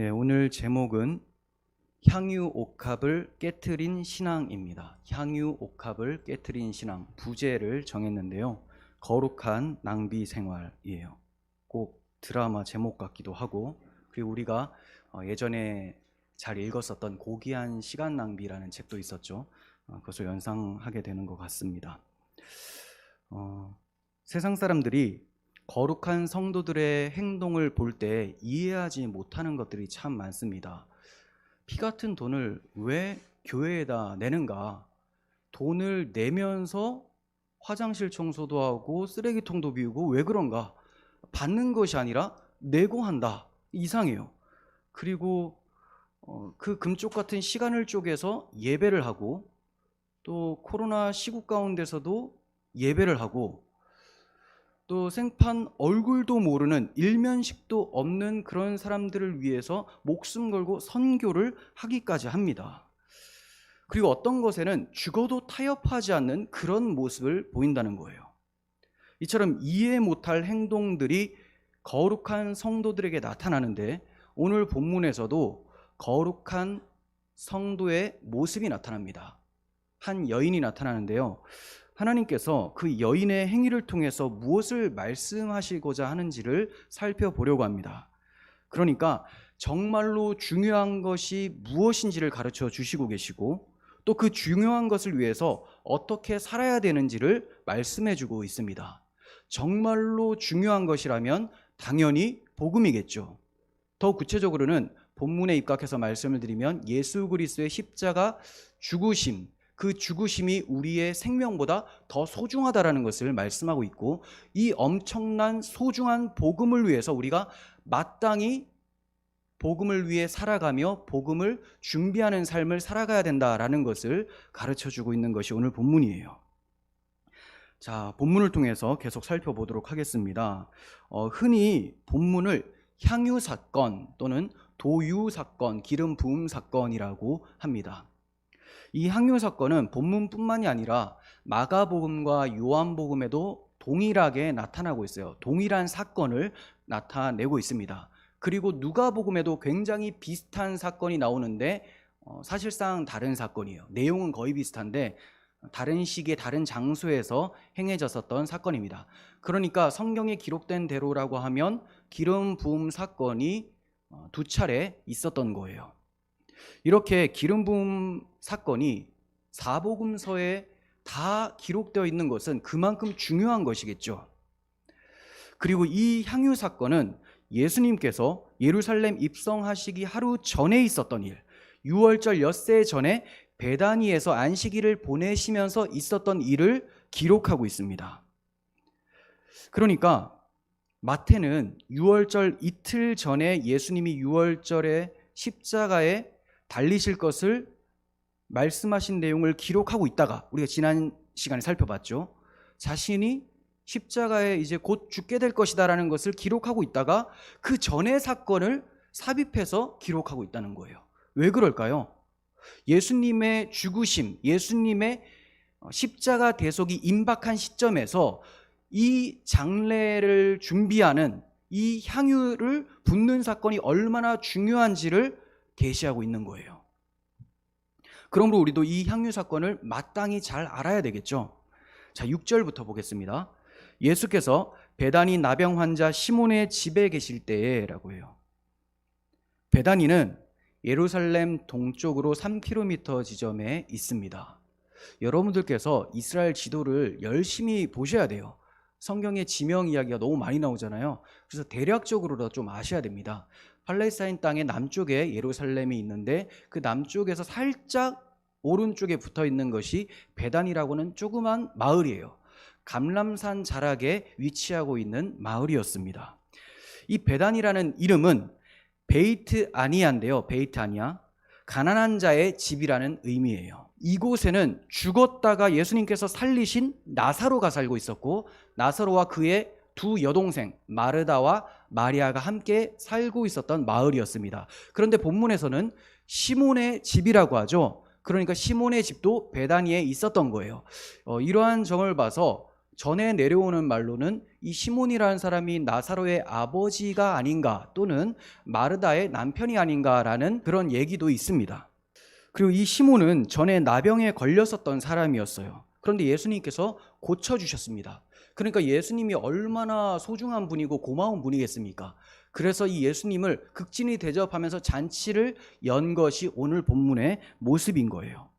네, 오늘 제목은 향유옥합을 깨트린 신앙입니다. 향유옥합을 깨트린 신앙, 부제를 정했는데요. 거룩한 낭비 생활이에요. 꼭 드라마 제목 같기도 하고, 그리고 우리가 예전에 잘 읽었었던 고귀한 시간 낭비라는 책도 있었죠. 그것을 연상하게 되는 것 같습니다. 세상 사람들이 거룩한 성도들의 행동을 볼 때 이해하지 못하는 것들이 참 많습니다. 피 같은 돈을 왜 교회에다 내는가? 돈을 내면서 화장실 청소도 하고 쓰레기통도 비우고 왜 그런가? 받는 것이 아니라 내고 한다. 이상해요. 그리고 그 금쪽 같은 시간을 쪼개서 예배를 하고, 또 코로나 시국 가운데서도 예배를 하고, 또 생판 얼굴도 모르는 일면식도 없는 그런 사람들을 위해서 목숨 걸고 선교를 하기까지 합니다. 그리고 어떤 것에는 죽어도 타협하지 않는 그런 모습을 보인다는 거예요. 이처럼 이해 못할 행동들이 거룩한 성도들에게 나타나는데, 오늘 본문에서도 거룩한 성도의 모습이 나타납니다. 한 여인이 나타나는데요, 하나님께서 그 여인의 행위를 통해서 무엇을 말씀하시고자 하는지를 살펴보려고 합니다. 그러니까 정말로 중요한 것이 무엇인지를 가르쳐 주시고 계시고, 또 그 중요한 것을 위해서 어떻게 살아야 되는지를 말씀해 주고 있습니다. 정말로 중요한 것이라면 당연히 복음이겠죠. 더 구체적으로는 본문에 입각해서 말씀을 드리면, 예수 그리스도의 십자가 죽으심, 그 죽으심이 우리의 생명보다 더 소중하다라는 것을 말씀하고 있고, 이 엄청난 소중한 복음을 위해서 우리가 마땅히 복음을 위해 살아가며 복음을 준비하는 삶을 살아가야 된다라는 것을 가르쳐주고 있는 것이 오늘 본문이에요. 자, 본문을 통해서 계속 살펴보도록 하겠습니다. 흔히 본문을 향유사건 또는 도유사건, 기름 부음 사건이라고 합니다. 이 향유사건은 본문뿐만이 아니라 마가복음과 요한복음에도 동일하게 나타나고 있어요. 동일한 사건을 나타내고 있습니다. 그리고 누가복음에도 굉장히 비슷한 사건이 나오는데 사실상 다른 사건이에요. 내용은 거의 비슷한데 다른 시기에 다른 장소에서 행해졌었던 사건입니다. 그러니까 성경에 기록된 대로라고 하면 기름 부음 사건이 두 차례 있었던 거예요. 이렇게 기름 부음 사건이 사복음서에 다 기록되어 있는 것은 그만큼 중요한 것이겠죠. 그리고 이 향유 사건은 예수님께서 예루살렘 입성하시기 하루 전에 있었던 일, 6월절 엿새 전에 베다니에서 안식일을 보내시면서 있었던 일을 기록하고 있습니다. 그러니까 마태는 6월절 이틀 전에 예수님이 6월절에 십자가에 달리실 것을 말씀하신 내용을 기록하고 있다가, 우리가 지난 시간에 살펴봤죠. 자신이 십자가에 이제 곧 죽게 될 것이다라는 것을 기록하고 있다가 그 전의 사건을 삽입해서 기록하고 있다는 거예요. 왜 그럴까요? 예수님의 죽으심, 예수님의 십자가 대속이 임박한 시점에서 이 장례를 준비하는 이 향유를 붓는 사건이 얼마나 중요한지를 계시하고 있는 거예요. 그러므로 우리도 이 향유 사건을 마땅히 잘 알아야 되겠죠. 자, 6절부터 보겠습니다. 예수께서 베다니 나병 환자 시몬의 집에 계실 때에라고 해요. 베다니는 예루살렘 동쪽으로 3km 지점에 있습니다. 여러분들께서 이스라엘 지도를 열심히 보셔야 돼요. 성경의 지명 이야기가 너무 많이 나오잖아요. 그래서 대략적으로라도 좀 아셔야 됩니다. 팔레스타인 땅의 남쪽에 예루살렘이 있는데, 그 남쪽에서 살짝 오른쪽에 붙어 있는 것이 베단이라고는 조그만 마을이에요. 감람산 자락에 위치하고 있는 마을이었습니다. 이 베단이라는 이름은 베이트 아니아인데요. 베이트 아니아, 가난한 자의 집이라는 의미예요. 이곳에는 죽었다가 예수님께서 살리신 나사로가 살고 있었고, 나사로와 그의 두 여동생 마르다와 마리아가 함께 살고 있었던 마을이었습니다. 그런데 본문에서는 시몬의 집이라고 하죠. 그러니까 시몬의 집도 베다니에 있었던 거예요. 이러한 점을 봐서 전에 내려오는 말로는 이 시몬이라는 사람이 나사로의 아버지가 아닌가, 또는 마르다의 남편이 아닌가라는 그런 얘기도 있습니다. 그리고 이 시몬은 전에 나병에 걸렸었던 사람이었어요. 그런데 예수님께서 고쳐주셨습니다. 그러니까 예수님이 얼마나 소중한 분이고 고마운 분이겠습니까? 그래서 이 예수님을 극진히 대접하면서 잔치를 연 것이 오늘 본문의 모습인 거예요.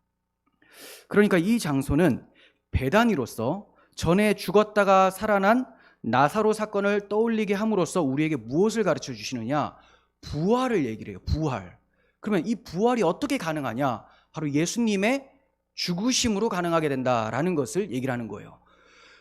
그러니까 이 장소는 베다니로서 전에 죽었다가 살아난 나사로 사건을 떠올리게 함으로써 우리에게 무엇을 가르쳐 주시느냐? 부활을 얘기를 해요. 부활. 그러면 이 부활이 어떻게 가능하냐? 바로 예수님의 죽으심으로 가능하게 된다라는 것을 얘기를 하는 거예요.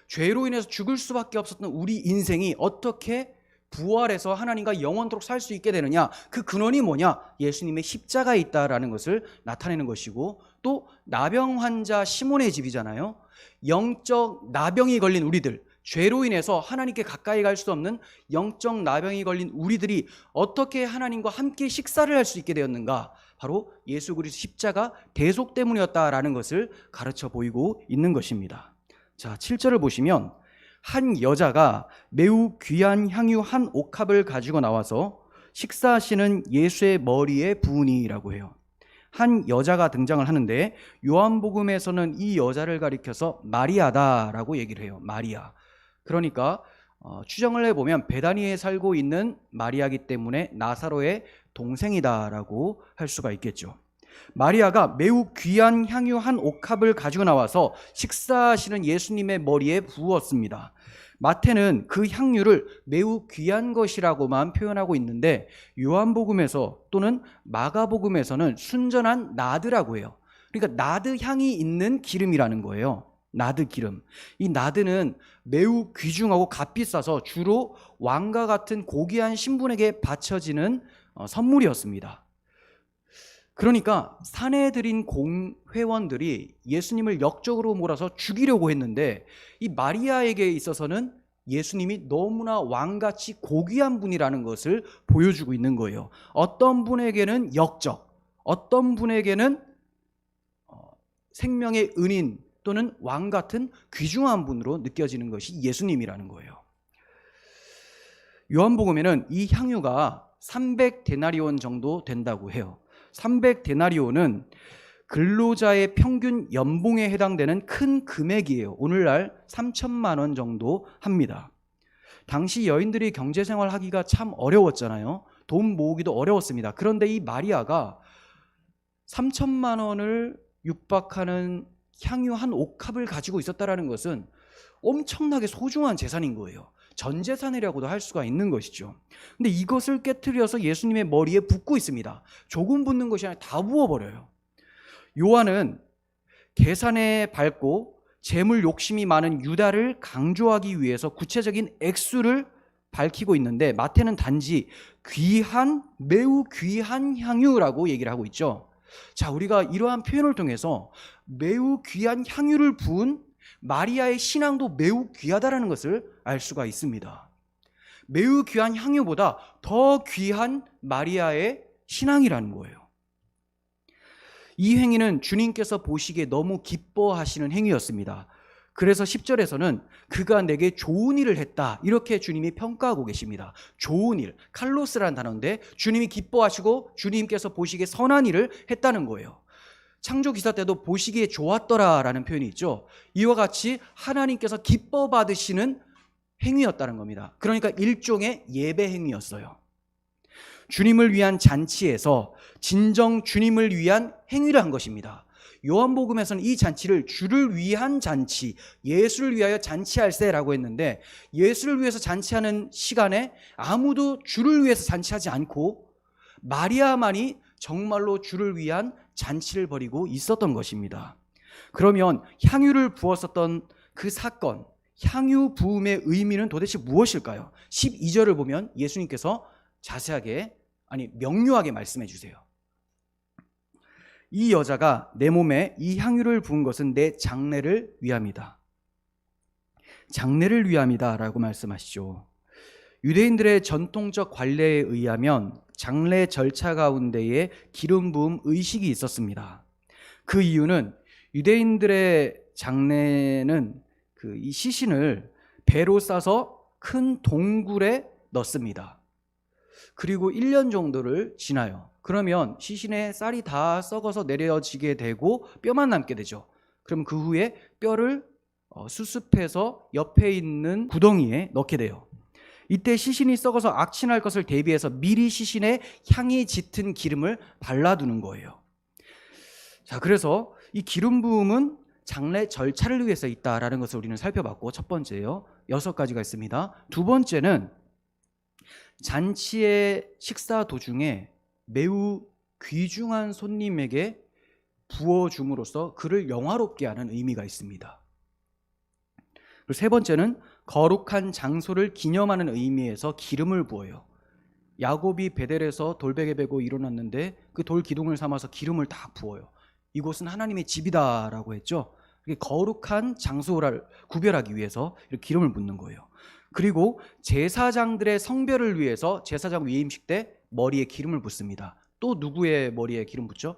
죄로 인해서 죽을 수밖에 없었던 우리 인생이 어떻게 부활해서 하나님과 영원토록 살 수 있게 되느냐? 그 근원이 뭐냐? 예수님의 십자가에 있다라는 것을 나타내는 것이고, 또 나병 환자 시몬의 집이잖아요. 영적 나병이 걸린 우리들, 죄로 인해서 하나님께 가까이 갈 수 없는 영적 나병이 걸린 우리들이 어떻게 하나님과 함께 식사를 할 수 있게 되었는가? 바로 예수 그리스도 십자가 대속 때문이었다라는 것을 가르쳐 보이고 있는 것입니다. 자, 7절을 보시면 한 여자가 매우 귀한 향유 한 옥합을 가지고 나와서 식사하시는 예수의 머리에 부으니라고 해요. 한 여자가 등장을 하는데 요한복음에서는 이 여자를 가리켜서 마리아다라고 얘기를 해요. 마리아. 그러니까 추정을 해보면 베다니에 살고 있는 마리아이기 때문에 나사로의 동생이다라고 할 수가 있겠죠. 마리아가 매우 귀한 향유 한 옥합을 가지고 나와서 식사하시는 예수님의 머리에 부었습니다. 마태는 그 향유를 매우 귀한 것이라고만 표현하고 있는데 요한복음에서 또는 마가복음에서는 순전한 나드라고 해요. 그러니까 나드 향이 있는 기름이라는 거예요. 나드 기름. 이 나드는 매우 귀중하고 값비싸서 주로 왕과 같은 고귀한 신분에게 바쳐지는 선물이었습니다. 그러니까 사내들인 공회원들이 예수님을 역적으로 몰아서 죽이려고 했는데 이 마리아에게 있어서는 예수님이 너무나 왕같이 고귀한 분이라는 것을 보여주고 있는 거예요. 어떤 분에게는 역적, 어떤 분에게는 생명의 은인 또는 왕 같은 귀중한 분으로 느껴지는 것이 예수님이라는 거예요. 요한복음에는 이 향유가 300데나리온 정도 된다고 해요. 300데나리온은 근로자의 평균 연봉에 해당되는 큰 금액이에요. 오늘날 3천만 원 정도 합니다. 당시 여인들이 경제생활 하기가 참 어려웠잖아요. 돈 모으기도 어려웠습니다. 그런데 이 마리아가 3천만 원을 육박하는 향유 한 옥합을 가지고 있었다는 것은 엄청나게 소중한 재산인 거예요. 전 재산이라고도 할 수가 있는 것이죠. 근데 이것을 깨트려서 예수님의 머리에 붓고 있습니다. 조금 붓는 것이 아니라 다 부어버려요. 요한은 계산에 밝고 재물 욕심이 많은 유다를 강조하기 위해서 구체적인 액수를 밝히고 있는데 마태는 단지 귀한, 매우 귀한 향유라고 얘기를 하고 있죠. 자, 우리가 이러한 표현을 통해서 매우 귀한 향유를 부은 마리아의 신앙도 매우 귀하다는 것을 알 수가 있습니다. 매우 귀한 향유보다 더 귀한 마리아의 신앙이라는 거예요. 이 행위는 주님께서 보시기에 너무 기뻐하시는 행위였습니다. 그래서 10절에서는 그가 내게 좋은 일을 했다, 이렇게 주님이 평가하고 계십니다. 좋은 일, 칼로스라는 단어인데 주님이 기뻐하시고 주님께서 보시기에 선한 일을 했다는 거예요. 창조기사 때도 보시기에 좋았더라라는 표현이 있죠. 이와 같이 하나님께서 기뻐 받으시는 행위였다는 겁니다. 그러니까 일종의 예배 행위였어요. 주님을 위한 잔치에서 진정 주님을 위한 행위를 한 것입니다. 요한복음에서는 이 잔치를 주를 위한 잔치, 예수를 위하여 잔치할세라고 했는데 예수를 위해서 잔치하는 시간에 아무도 주를 위해서 잔치하지 않고 마리아만이 정말로 주를 위한 잔치를 벌이고 있었던 것입니다. 그러면 향유를 부었었던 그 사건, 향유 부음의 의미는 도대체 무엇일까요? 12절을 보면 예수님께서 자세하게, 명료하게 말씀해 주세요. 이 여자가 내 몸에 이 향유를 부은 것은 내 장례를 위함이다. 장례를 위함이다 라고 말씀하시죠. 유대인들의 전통적 관례에 의하면 장례 절차 가운데에 기름 부음 의식이 있었습니다. 그 이유는 유대인들의 장례는 이 시신을 배로 싸서 큰 동굴에 넣습니다. 그리고 1년 정도를 지나요. 그러면 시신의 쌀이 다 썩어서 내려지게 되고 뼈만 남게 되죠. 그럼 그 후에 뼈를 수습해서 옆에 있는 구덩이에 넣게 돼요. 이때 시신이 썩어서 악취날 것을 대비해서 미리 시신에 향이 짙은 기름을 발라두는 거예요. 자, 그래서 이 기름 부음은 장례 절차를 위해서 있다라는 것을 우리는 살펴봤고, 첫 번째요. 6가지가 있습니다. 두 번째는 잔치의 식사 도중에 매우 귀중한 손님에게 부어줌으로써 그를 영화롭게 하는 의미가 있습니다. 그리고 세 번째는 거룩한 장소를 기념하는 의미에서 기름을 부어요. 야곱이 베델에서 돌베개 베고 일어났는데 그 돌 기둥을 삼아서 기름을 다 부어요. 이곳은 하나님의 집이다라고 했죠. 거룩한 장소를 구별하기 위해서 이렇게 기름을 붓는 거예요. 그리고 제사장들의 성별을 위해서 제사장 위임식 때 머리에 기름을 붓습니다. 또 누구의 머리에 기름 붓죠?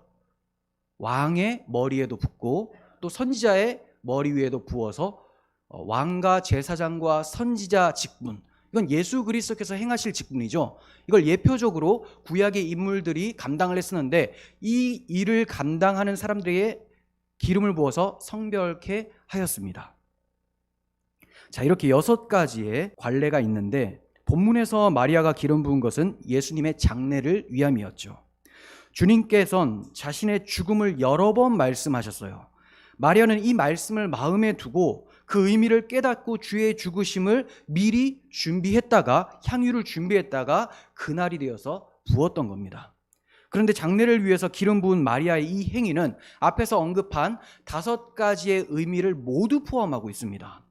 왕의 머리에도 붓고 또 선지자의 머리 위에도 부어서 왕과 제사장과 선지자 직분, 이건 예수 그리스도께서 행하실 직분이죠. 이걸 예표적으로 구약의 인물들이 감당을 했었는데 이 일을 감당하는 사람들에게 기름을 부어서 성별케 하였습니다. 자, 이렇게 6가지의 관례가 있는데 본문에서 마리아가 기름 부은 것은 예수님의 장례를 위함이었죠. 주님께서는 자신의 죽음을 여러 번 말씀하셨어요. 마리아는 이 말씀을 마음에 두고 그 의미를 깨닫고 주의 죽으심을 미리 준비했다가 향유를 준비했다가 그날이 되어서 부었던 겁니다. 그런데 장례를 위해서 기름 부은 마리아의 이 행위는 앞에서 언급한 5가지의 의미를 모두 포함하고 있습니다.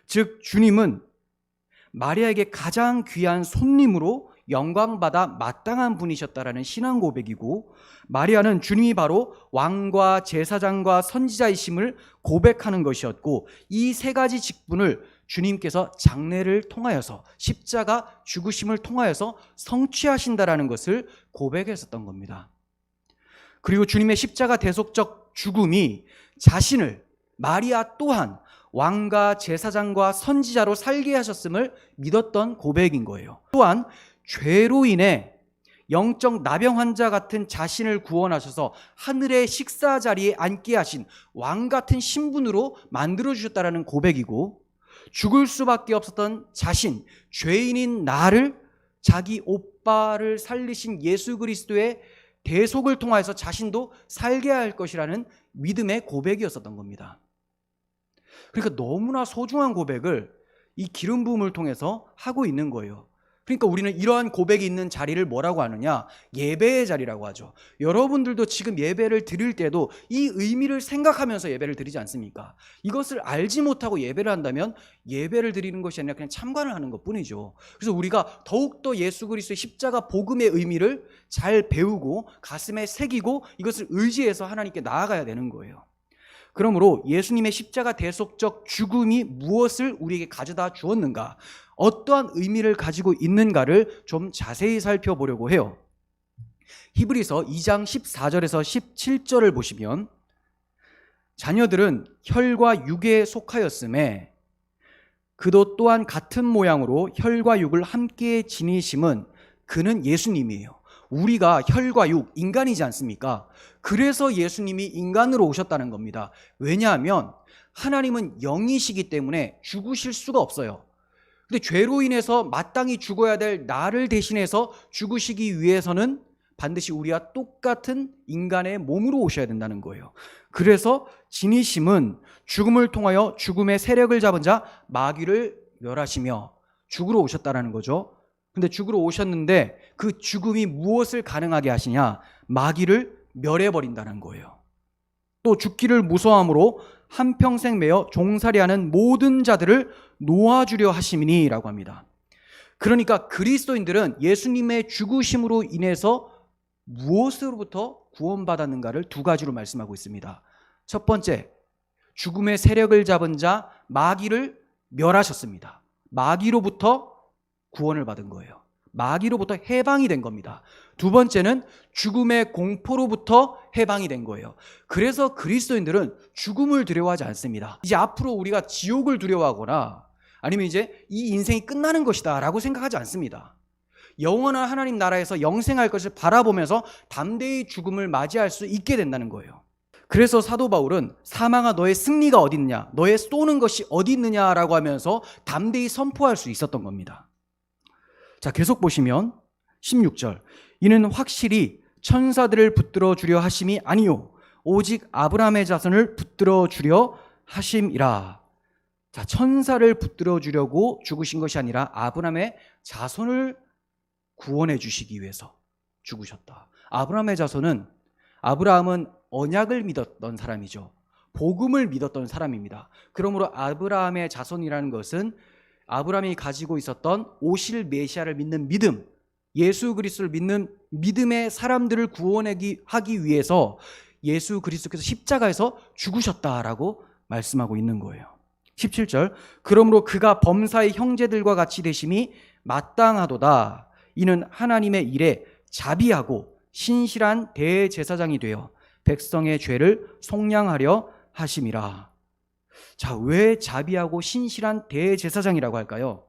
즉 주님은 마리아에게 가장 귀한 손님으로 영광받아 마땅한 분이셨다라는 신앙 고백이고, 마리아는 주님이 바로 왕과 제사장과 선지자이심을 고백하는 것이었고, 이 3가지 직분을 주님께서 장례를 통하여서 십자가 죽으심을 통하여서 성취하신다라는 것을 고백했었던 겁니다. 그리고 주님의 십자가 대속적 죽음이 자신을 마리아 또한 왕과 제사장과 선지자로 살게 하셨음을 믿었던 고백인 거예요. 또한 죄로 인해 영적 나병 환자 같은 자신을 구원하셔서 하늘의 식사 자리에 앉게 하신 왕 같은 신분으로 만들어주셨다라는 고백이고, 죽을 수밖에 없었던 자신, 죄인인 나를 자기 오빠를 살리신 예수 그리스도의 대속을 통하여서 자신도 살게 할 것이라는 믿음의 고백이었었던 겁니다. 그러니까 너무나 소중한 고백을 이 기름 부음을 통해서 하고 있는 거예요. 그러니까 우리는 이러한 고백이 있는 자리를 뭐라고 하느냐? 예배의 자리라고 하죠. 여러분들도 지금 예배를 드릴 때도 이 의미를 생각하면서 예배를 드리지 않습니까? 이것을 알지 못하고 예배를 한다면 예배를 드리는 것이 아니라 그냥 참관을 하는 것뿐이죠. 그래서 우리가 더욱더 예수 그리스도의 십자가 복음의 의미를 잘 배우고 가슴에 새기고 이것을 의지해서 하나님께 나아가야 되는 거예요. 그러므로 예수님의 십자가 대속적 죽음이 무엇을 우리에게 가져다 주었는가, 어떠한 의미를 가지고 있는가를 좀 자세히 살펴보려고 해요. 히브리서 2장 14절에서 17절을 보시면, 자녀들은 혈과 육에 속하였음에 그도 또한 같은 모양으로 혈과 육을 함께 지니심은 그는 예수님이에요. 우리가 혈과 육, 인간이지 않습니까? 그래서 예수님이 인간으로 오셨다는 겁니다. 왜냐하면 하나님은 영이시기 때문에 죽으실 수가 없어요. 근데 죄로 인해서 마땅히 죽어야 될 나를 대신해서 죽으시기 위해서는 반드시 우리와 똑같은 인간의 몸으로 오셔야 된다는 거예요. 그래서 지니심은 죽음을 통하여 죽음의 세력을 잡은 자 마귀를 멸하시며 죽으러 오셨다는 거죠. 근데 죽으러 오셨는데 그 죽음이 무엇을 가능하게 하시냐? 마귀를 멸해버린다는 거예요. 또 죽기를 무서워함으로 한평생 매어 종살이하는 모든 자들을 놓아주려 하심이니라고 합니다. 그러니까 그리스도인들은 예수님의 죽으심으로 인해서 무엇으로부터 구원받았는가를 2가지로 말씀하고 있습니다. 첫 번째, 죽음의 세력을 잡은 자 마귀를 멸하셨습니다. 마귀로부터 구원을 받은 거예요. 마귀로부터 해방이 된 겁니다. 두 번째는 죽음의 공포로부터 해방이 된 거예요. 그래서 그리스도인들은 죽음을 두려워하지 않습니다. 이제 앞으로 우리가 지옥을 두려워하거나 아니면 이제 이 인생이 끝나는 것이다 라고 생각하지 않습니다. 영원한 하나님 나라에서 영생할 것을 바라보면서 담대히 죽음을 맞이할 수 있게 된다는 거예요. 그래서 사도 바울은 사망아 너의 승리가 어디 있느냐, 너의 쏘는 것이 어디 있느냐라고 하면서 담대히 선포할 수 있었던 겁니다. 자, 계속 보시면 16절, 이는 확실히 천사들을 붙들어 주려 하심이 아니요 오직 아브라함의 자손을 붙들어 주려 하심이라. 자, 천사를 붙들어 주려고 죽으신 것이 아니라 아브라함의 자손을 구원해 주시기 위해서 죽으셨다. 아브라함은 언약을 믿었던 사람이죠. 복음을 믿었던 사람입니다. 그러므로 아브라함의 자손이라는 것은 아브라함이 가지고 있었던 오실 메시아를 믿는 믿음, 예수 그리스도를 믿는 믿음의 사람들을 구원하기 위해서 예수 그리스도께서 십자가에서 죽으셨다라고 말씀하고 있는 거예요. 17절, 그러므로 그가 범사의 형제들과 같이 되심이 마땅하도다. 이는 하나님의 일에 자비하고 신실한 대제사장이 되어 백성의 죄를 속량하려 하심이라. 자, 왜 자비하고 신실한 대제사장이라고 할까요?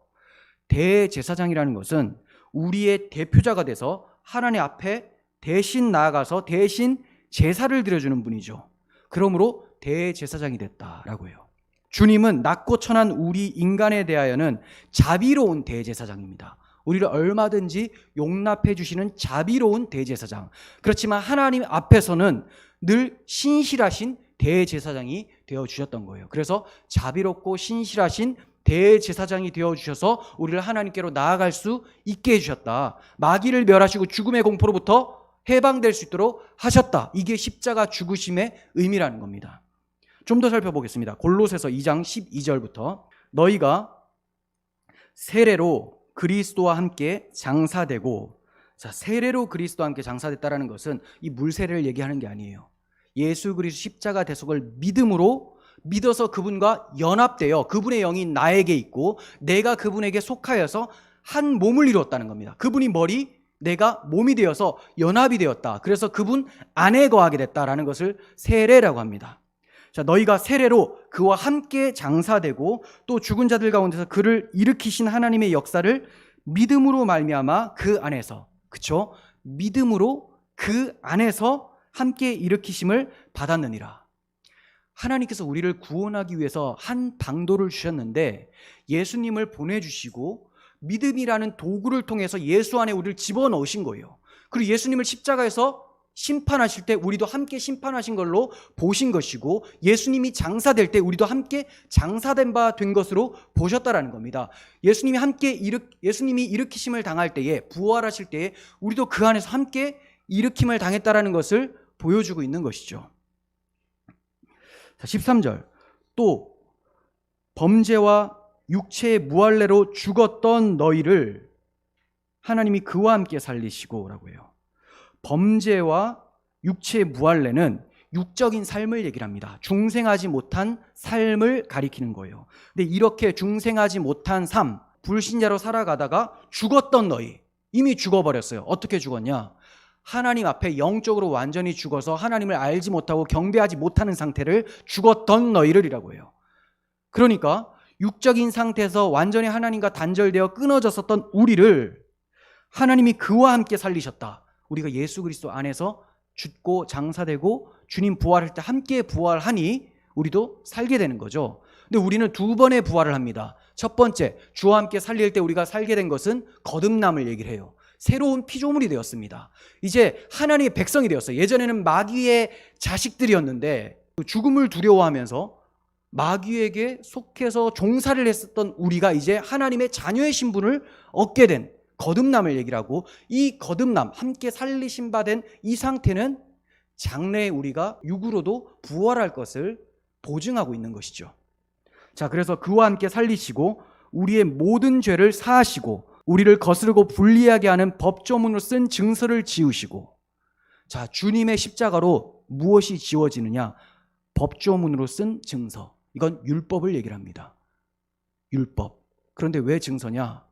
대제사장이라는 것은 우리의 대표자가 돼서 하나님 앞에 대신 나아가서 대신 제사를 드려주는 분이죠. 그러므로 대제사장이 됐다라고 해요. 주님은 낮고 천한 우리 인간에 대하여는 자비로운 대제사장입니다. 우리를 얼마든지 용납해 주시는 자비로운 대제사장. 그렇지만 하나님 앞에서는 늘 신실하신 대제사장이 되어주셨던 거예요. 그래서 자비롭고 신실하신 대제사장이 되어주셔서 우리를 하나님께로 나아갈 수 있게 해주셨다. 마귀를 멸하시고 죽음의 공포로부터 해방될 수 있도록 하셨다. 이게 십자가 죽으심의 의미라는 겁니다. 좀 더 살펴보겠습니다. 골로새서 2장 12절부터 너희가 세례로 그리스도와 함께 장사되고, 자, 세례로 그리스도와 함께 장사됐다라는 것은 이 물세례를 얘기하는 게 아니에요. 예수 그리스도 십자가 대속을 믿어서 그분과 연합되어 그분의 영이 나에게 있고 내가 그분에게 속하여서 한 몸을 이루었다는 겁니다. 그분이 머리, 내가 몸이 되어서 연합이 되었다. 그래서 그분 안에 거하게 됐다라는 것을 세례라고 합니다. 자, 너희가 세례로 그와 함께 장사되고 또 죽은 자들 가운데서 그를 일으키신 하나님의 역사를 믿음으로 말미암아 그 안에서, 그쵸? 믿음으로 그 안에서 함께 일으키심을 받았느니라. 하나님께서 우리를 구원하기 위해서 한 방도를 주셨는데 예수님을 보내주시고 믿음이라는 도구를 통해서 예수 안에 우리를 집어넣으신 거예요. 그리고 예수님을 십자가에서 심판하실 때 우리도 함께 심판하신 걸로 보신 것이고, 예수님이 장사될 때 우리도 함께 장사된 바 된 것으로 보셨다라는 겁니다. 예수님이 일으키심을 당할 때에, 부활하실 때에 우리도 그 안에서 함께 일으킴을 당했다라는 것을 보여주고 있는 것이죠. 13절, 또 범죄와 육체의 무할례로 죽었던 너희를 하나님이 그와 함께 살리시고 라고 해요. 범죄와 육체의 무할례는 육적인 삶을 얘기를 합니다. 중생하지 못한 삶을 가리키는 거예요. 근데 이렇게 중생하지 못한 삶, 불신자로 살아가다가 죽었던 너희, 이미 죽어버렸어요. 어떻게 죽었냐? 하나님 앞에 영적으로 완전히 죽어서 하나님을 알지 못하고 경배하지 못하는 상태를 죽었던 너희를이라고 해요. 그러니까 육적인 상태에서 완전히 하나님과 단절되어 끊어졌었던 우리를 하나님이 그와 함께 살리셨다. 우리가 예수 그리스도 안에서 죽고 장사되고 주님 부활할 때 함께 부활하니 우리도 살게 되는 거죠. 근데 우리는 두 번의 부활을 합니다. 첫 번째, 주와 함께 살릴 때 우리가 살게 된 것은 거듭남을 얘기를 해요. 새로운 피조물이 되었습니다. 이제 하나님의 백성이 되었어요. 예전에는 마귀의 자식들이었는데 죽음을 두려워하면서 마귀에게 속해서 종살이를 했었던 우리가 이제 하나님의 자녀의 신분을 얻게 된 거듭남을 얘기를 하고, 이 거듭남, 함께 살리신 바 된 이 상태는 장래에 우리가 육으로도 부활할 것을 보증하고 있는 것이죠. 자, 그래서 그와 함께 살리시고 우리의 모든 죄를 사하시고 우리를 거스르고 불리하게 하는 법조문으로 쓴 증서를 지우시고, 자, 주님의 십자가로 무엇이 지워지느냐? 법조문으로 쓴 증서. 이건 율법을 얘기를 합니다. 율법. 그런데 왜 증서냐?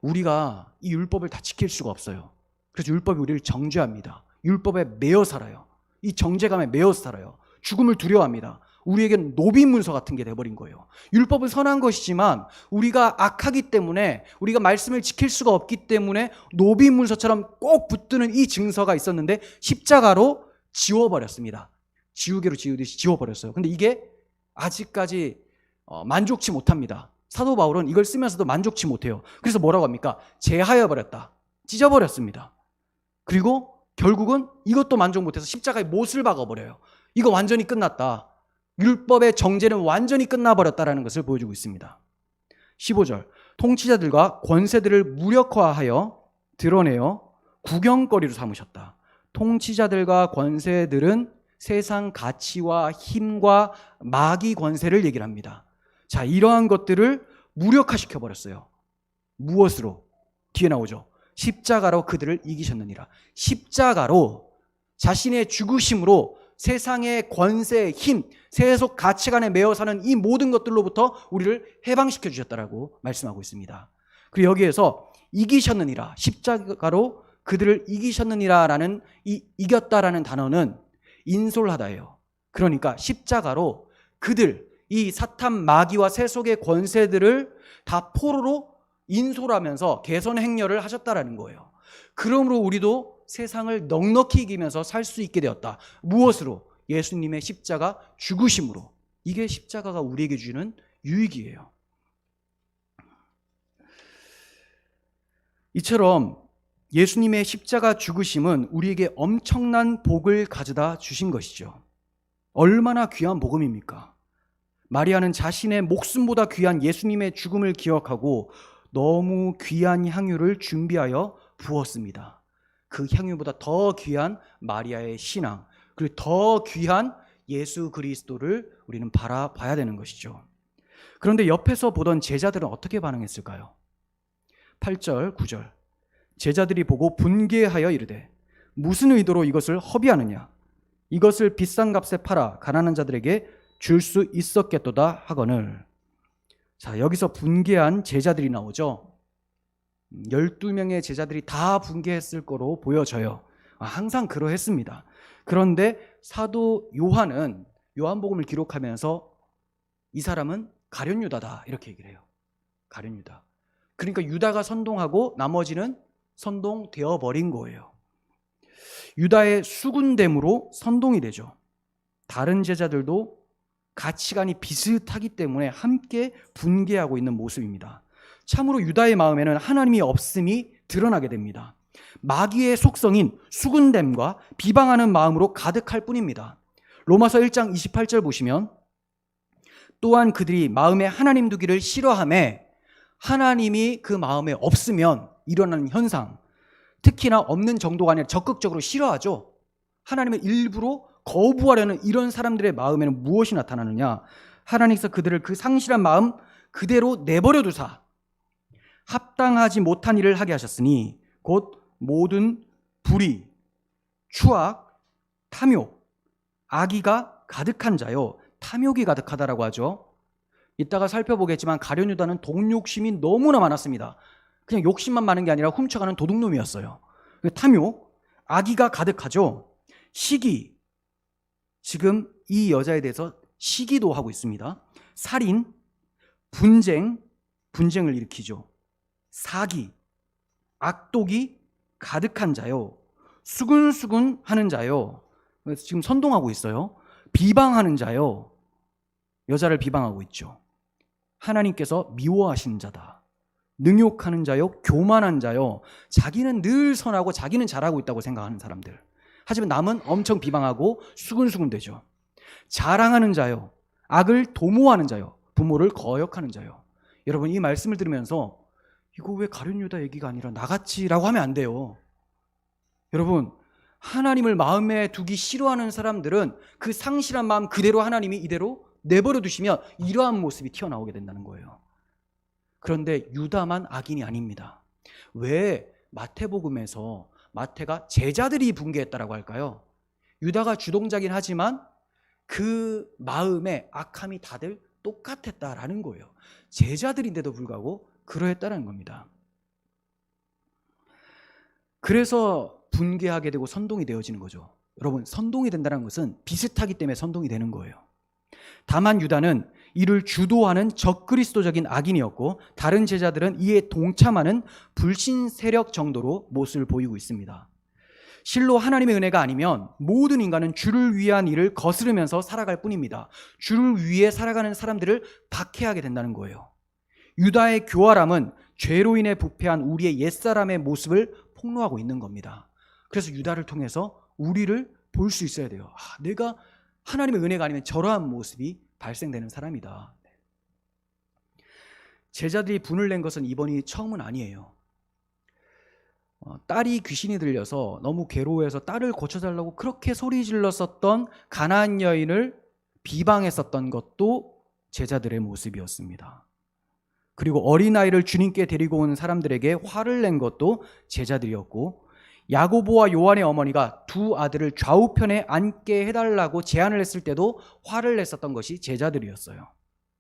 우리가 이 율법을 다 지킬 수가 없어요. 그래서 율법이 우리를 정죄합니다. 율법에 매여 살아요. 이 정죄감에 매여 살아요. 죽음을 두려워합니다. 우리에겐 노비문서 같은 게 돼버린 거예요. 율법은 선한 것이지만 우리가 악하기 때문에, 우리가 말씀을 지킬 수가 없기 때문에 노비문서처럼 꼭 붙드는 이 증서가 있었는데 십자가로 지워버렸습니다. 지우개로 지우듯이 지워버렸어요. 근데 이게 아직까지 만족치 못합니다. 사도 바울은 이걸 쓰면서도 만족치 못해요. 그래서 뭐라고 합니까? 제하여버렸다. 찢어버렸습니다. 그리고 결국은 이것도 만족 못해서 십자가에 못을 박아버려요. 이거 완전히 끝났다. 율법의 정죄는 완전히 끝나버렸다는 것을 보여주고 있습니다. 15절, 통치자들과 권세들을 무력화하여 드러내어 구경거리로 삼으셨다. 통치자들과 권세들은 세상 가치와 힘과 마귀 권세를 얘기를 합니다. 자, 이러한 것들을 무력화시켜버렸어요. 무엇으로? 뒤에 나오죠. 십자가로 그들을 이기셨느니라. 십자가로, 자신의 죽으심으로 세상의 권세, 힘, 세속 가치관에 매여 사는 이 모든 것들로부터 우리를 해방시켜 주셨다라고 말씀하고 있습니다. 그리고 여기에서 이기셨느니라, 십자가로 그들을 이기셨느니라라는 이 이겼다라는 단어는 인솔하다예요. 그러니까 십자가로 그들, 이 사탄 마귀와 세속의 권세들을 다 포로로 인솔하면서 개선 행렬을 하셨다라는 거예요. 그러므로 우리도 세상을 넉넉히 이기면서 살 수 있게 되었다. 무엇으로? 예수님의 십자가 죽으심으로. 이게 십자가가 우리에게 주는 유익이에요. 이처럼 예수님의 십자가 죽으심은 우리에게 엄청난 복을 가져다 주신 것이죠. 얼마나 귀한 복음입니까? 마리아는 자신의 목숨보다 귀한 예수님의 죽음을 기억하고 너무 귀한 향유를 준비하여 부었습니다. 그 향유보다 더 귀한 마리아의 신앙, 그리고 더 귀한 예수 그리스도를 우리는 바라봐야 되는 것이죠. 그런데 옆에서 보던 제자들은 어떻게 반응했을까요? 8절, 9절. 제자들이 보고 분개하여 이르되 무슨 의도로 이것을 허비하느냐? 이것을 비싼 값에 팔아 가난한 자들에게 줄 수 있었겠도다 하거늘. 자, 여기서 분개한 제자들이 나오죠. 12명의 제자들이 다 분개했을 거로 보여져요. 항상 그러했습니다. 그런데 사도 요한은 요한복음을 기록하면서 이 사람은 가룟 유다다 이렇게 얘기를 해요. 가룟 유다. 그러니까 유다가 선동하고 나머지는 선동되어 버린 거예요. 유다의 수군됨으로 선동이 되죠. 다른 제자들도 가치관이 비슷하기 때문에 함께 분개하고 있는 모습입니다. 참으로 유다의 마음에는 하나님이 없음이 드러나게 됩니다. 마귀의 속성인 수군됨과 비방하는 마음으로 가득할 뿐입니다. 로마서 1장 28절 보시면 또한 그들이 마음에 하나님 두기를 싫어하며 하나님이 그 마음에 없으면 일어나는 현상, 특히나 없는 정도가 아니라 적극적으로 싫어하죠. 하나님을 일부러 거부하려는 이런 사람들의 마음에는 무엇이 나타나느냐? 하나님께서 그들을 그 상실한 마음 그대로 내버려 두사 합당하지 못한 일을 하게 하셨으니 곧 모든 불의, 추악, 탐욕, 악의가 가득한 자요. 탐욕이 가득하다라고 하죠. 이따가 살펴보겠지만 가룟 유다는 독욕심이 너무나 많았습니다. 그냥 욕심만 많은 게 아니라 훔쳐가는 도둑놈이었어요. 탐욕, 악의가 가득하죠. 시기, 지금 이 여자에 대해서 시기도 하고 있습니다. 살인, 분쟁을 일으키죠. 사기, 악독이 가득한 자요. 수군수군 하는 자요. 지금 선동하고 있어요. 비방하는 자요. 여자를 비방하고 있죠. 하나님께서 미워하시는 자다. 능욕하는 자요. 교만한 자요. 자기는 늘 선하고 자기는 잘하고 있다고 생각하는 사람들. 하지만 남은 엄청 비방하고 수군수군 되죠. 자랑하는 자요. 악을 도모하는 자요. 부모를 거역하는 자요. 여러분, 이 말씀을 들으면서 이거 왜 가룟 유다 얘기가 아니라 나같이라고 하면 안 돼요. 여러분, 하나님을 마음에 두기 싫어하는 사람들은 그 상실한 마음 그대로 하나님이 이대로 내버려 두시면 이러한 모습이 튀어나오게 된다는 거예요. 그런데 유다만 악인이 아닙니다. 왜 마태복음에서 마태가 제자들이 분개했다라고 할까요? 유다가 주동자긴 하지만 그 마음의 악함이 다들 똑같았다라는 거예요. 제자들인데도 불구하고 그러했다는 겁니다. 그래서 분개하게 되고 선동이 되어지는 거죠. 여러분, 선동이 된다는 것은 비슷하기 때문에 선동이 되는 거예요. 다만 유다는 이를 주도하는 적그리스도적인 악인이었고 다른 제자들은 이에 동참하는 불신 세력 정도로 모습을 보이고 있습니다. 실로 하나님의 은혜가 아니면 모든 인간은 주를 위한 일을 거스르면서 살아갈 뿐입니다. 주를 위해 살아가는 사람들을 박해하게 된다는 거예요. 유다의 교활함은 죄로 인해 부패한 우리의 옛사람의 모습을 폭로하고 있는 겁니다. 그래서 유다를 통해서 우리를 볼 수 있어야 돼요. 내가 하나님의 은혜가 아니면 저러한 모습이 발생되는 사람이다. 제자들이 분을 낸 것은 이번이 처음은 아니에요. 딸이 귀신이 들려서 너무 괴로워해서 딸을 고쳐달라고 그렇게 소리 질렀었던 가나안 여인을 비방했었던 것도 제자들의 모습이었습니다. 그리고 어린아이를 주님께 데리고 온 사람들에게 화를 낸 것도 제자들이었고, 야고보와 요한의 어머니가 두 아들을 좌우편에 앉게 해달라고 제안을 했을 때도 화를 냈었던 것이 제자들이었어요.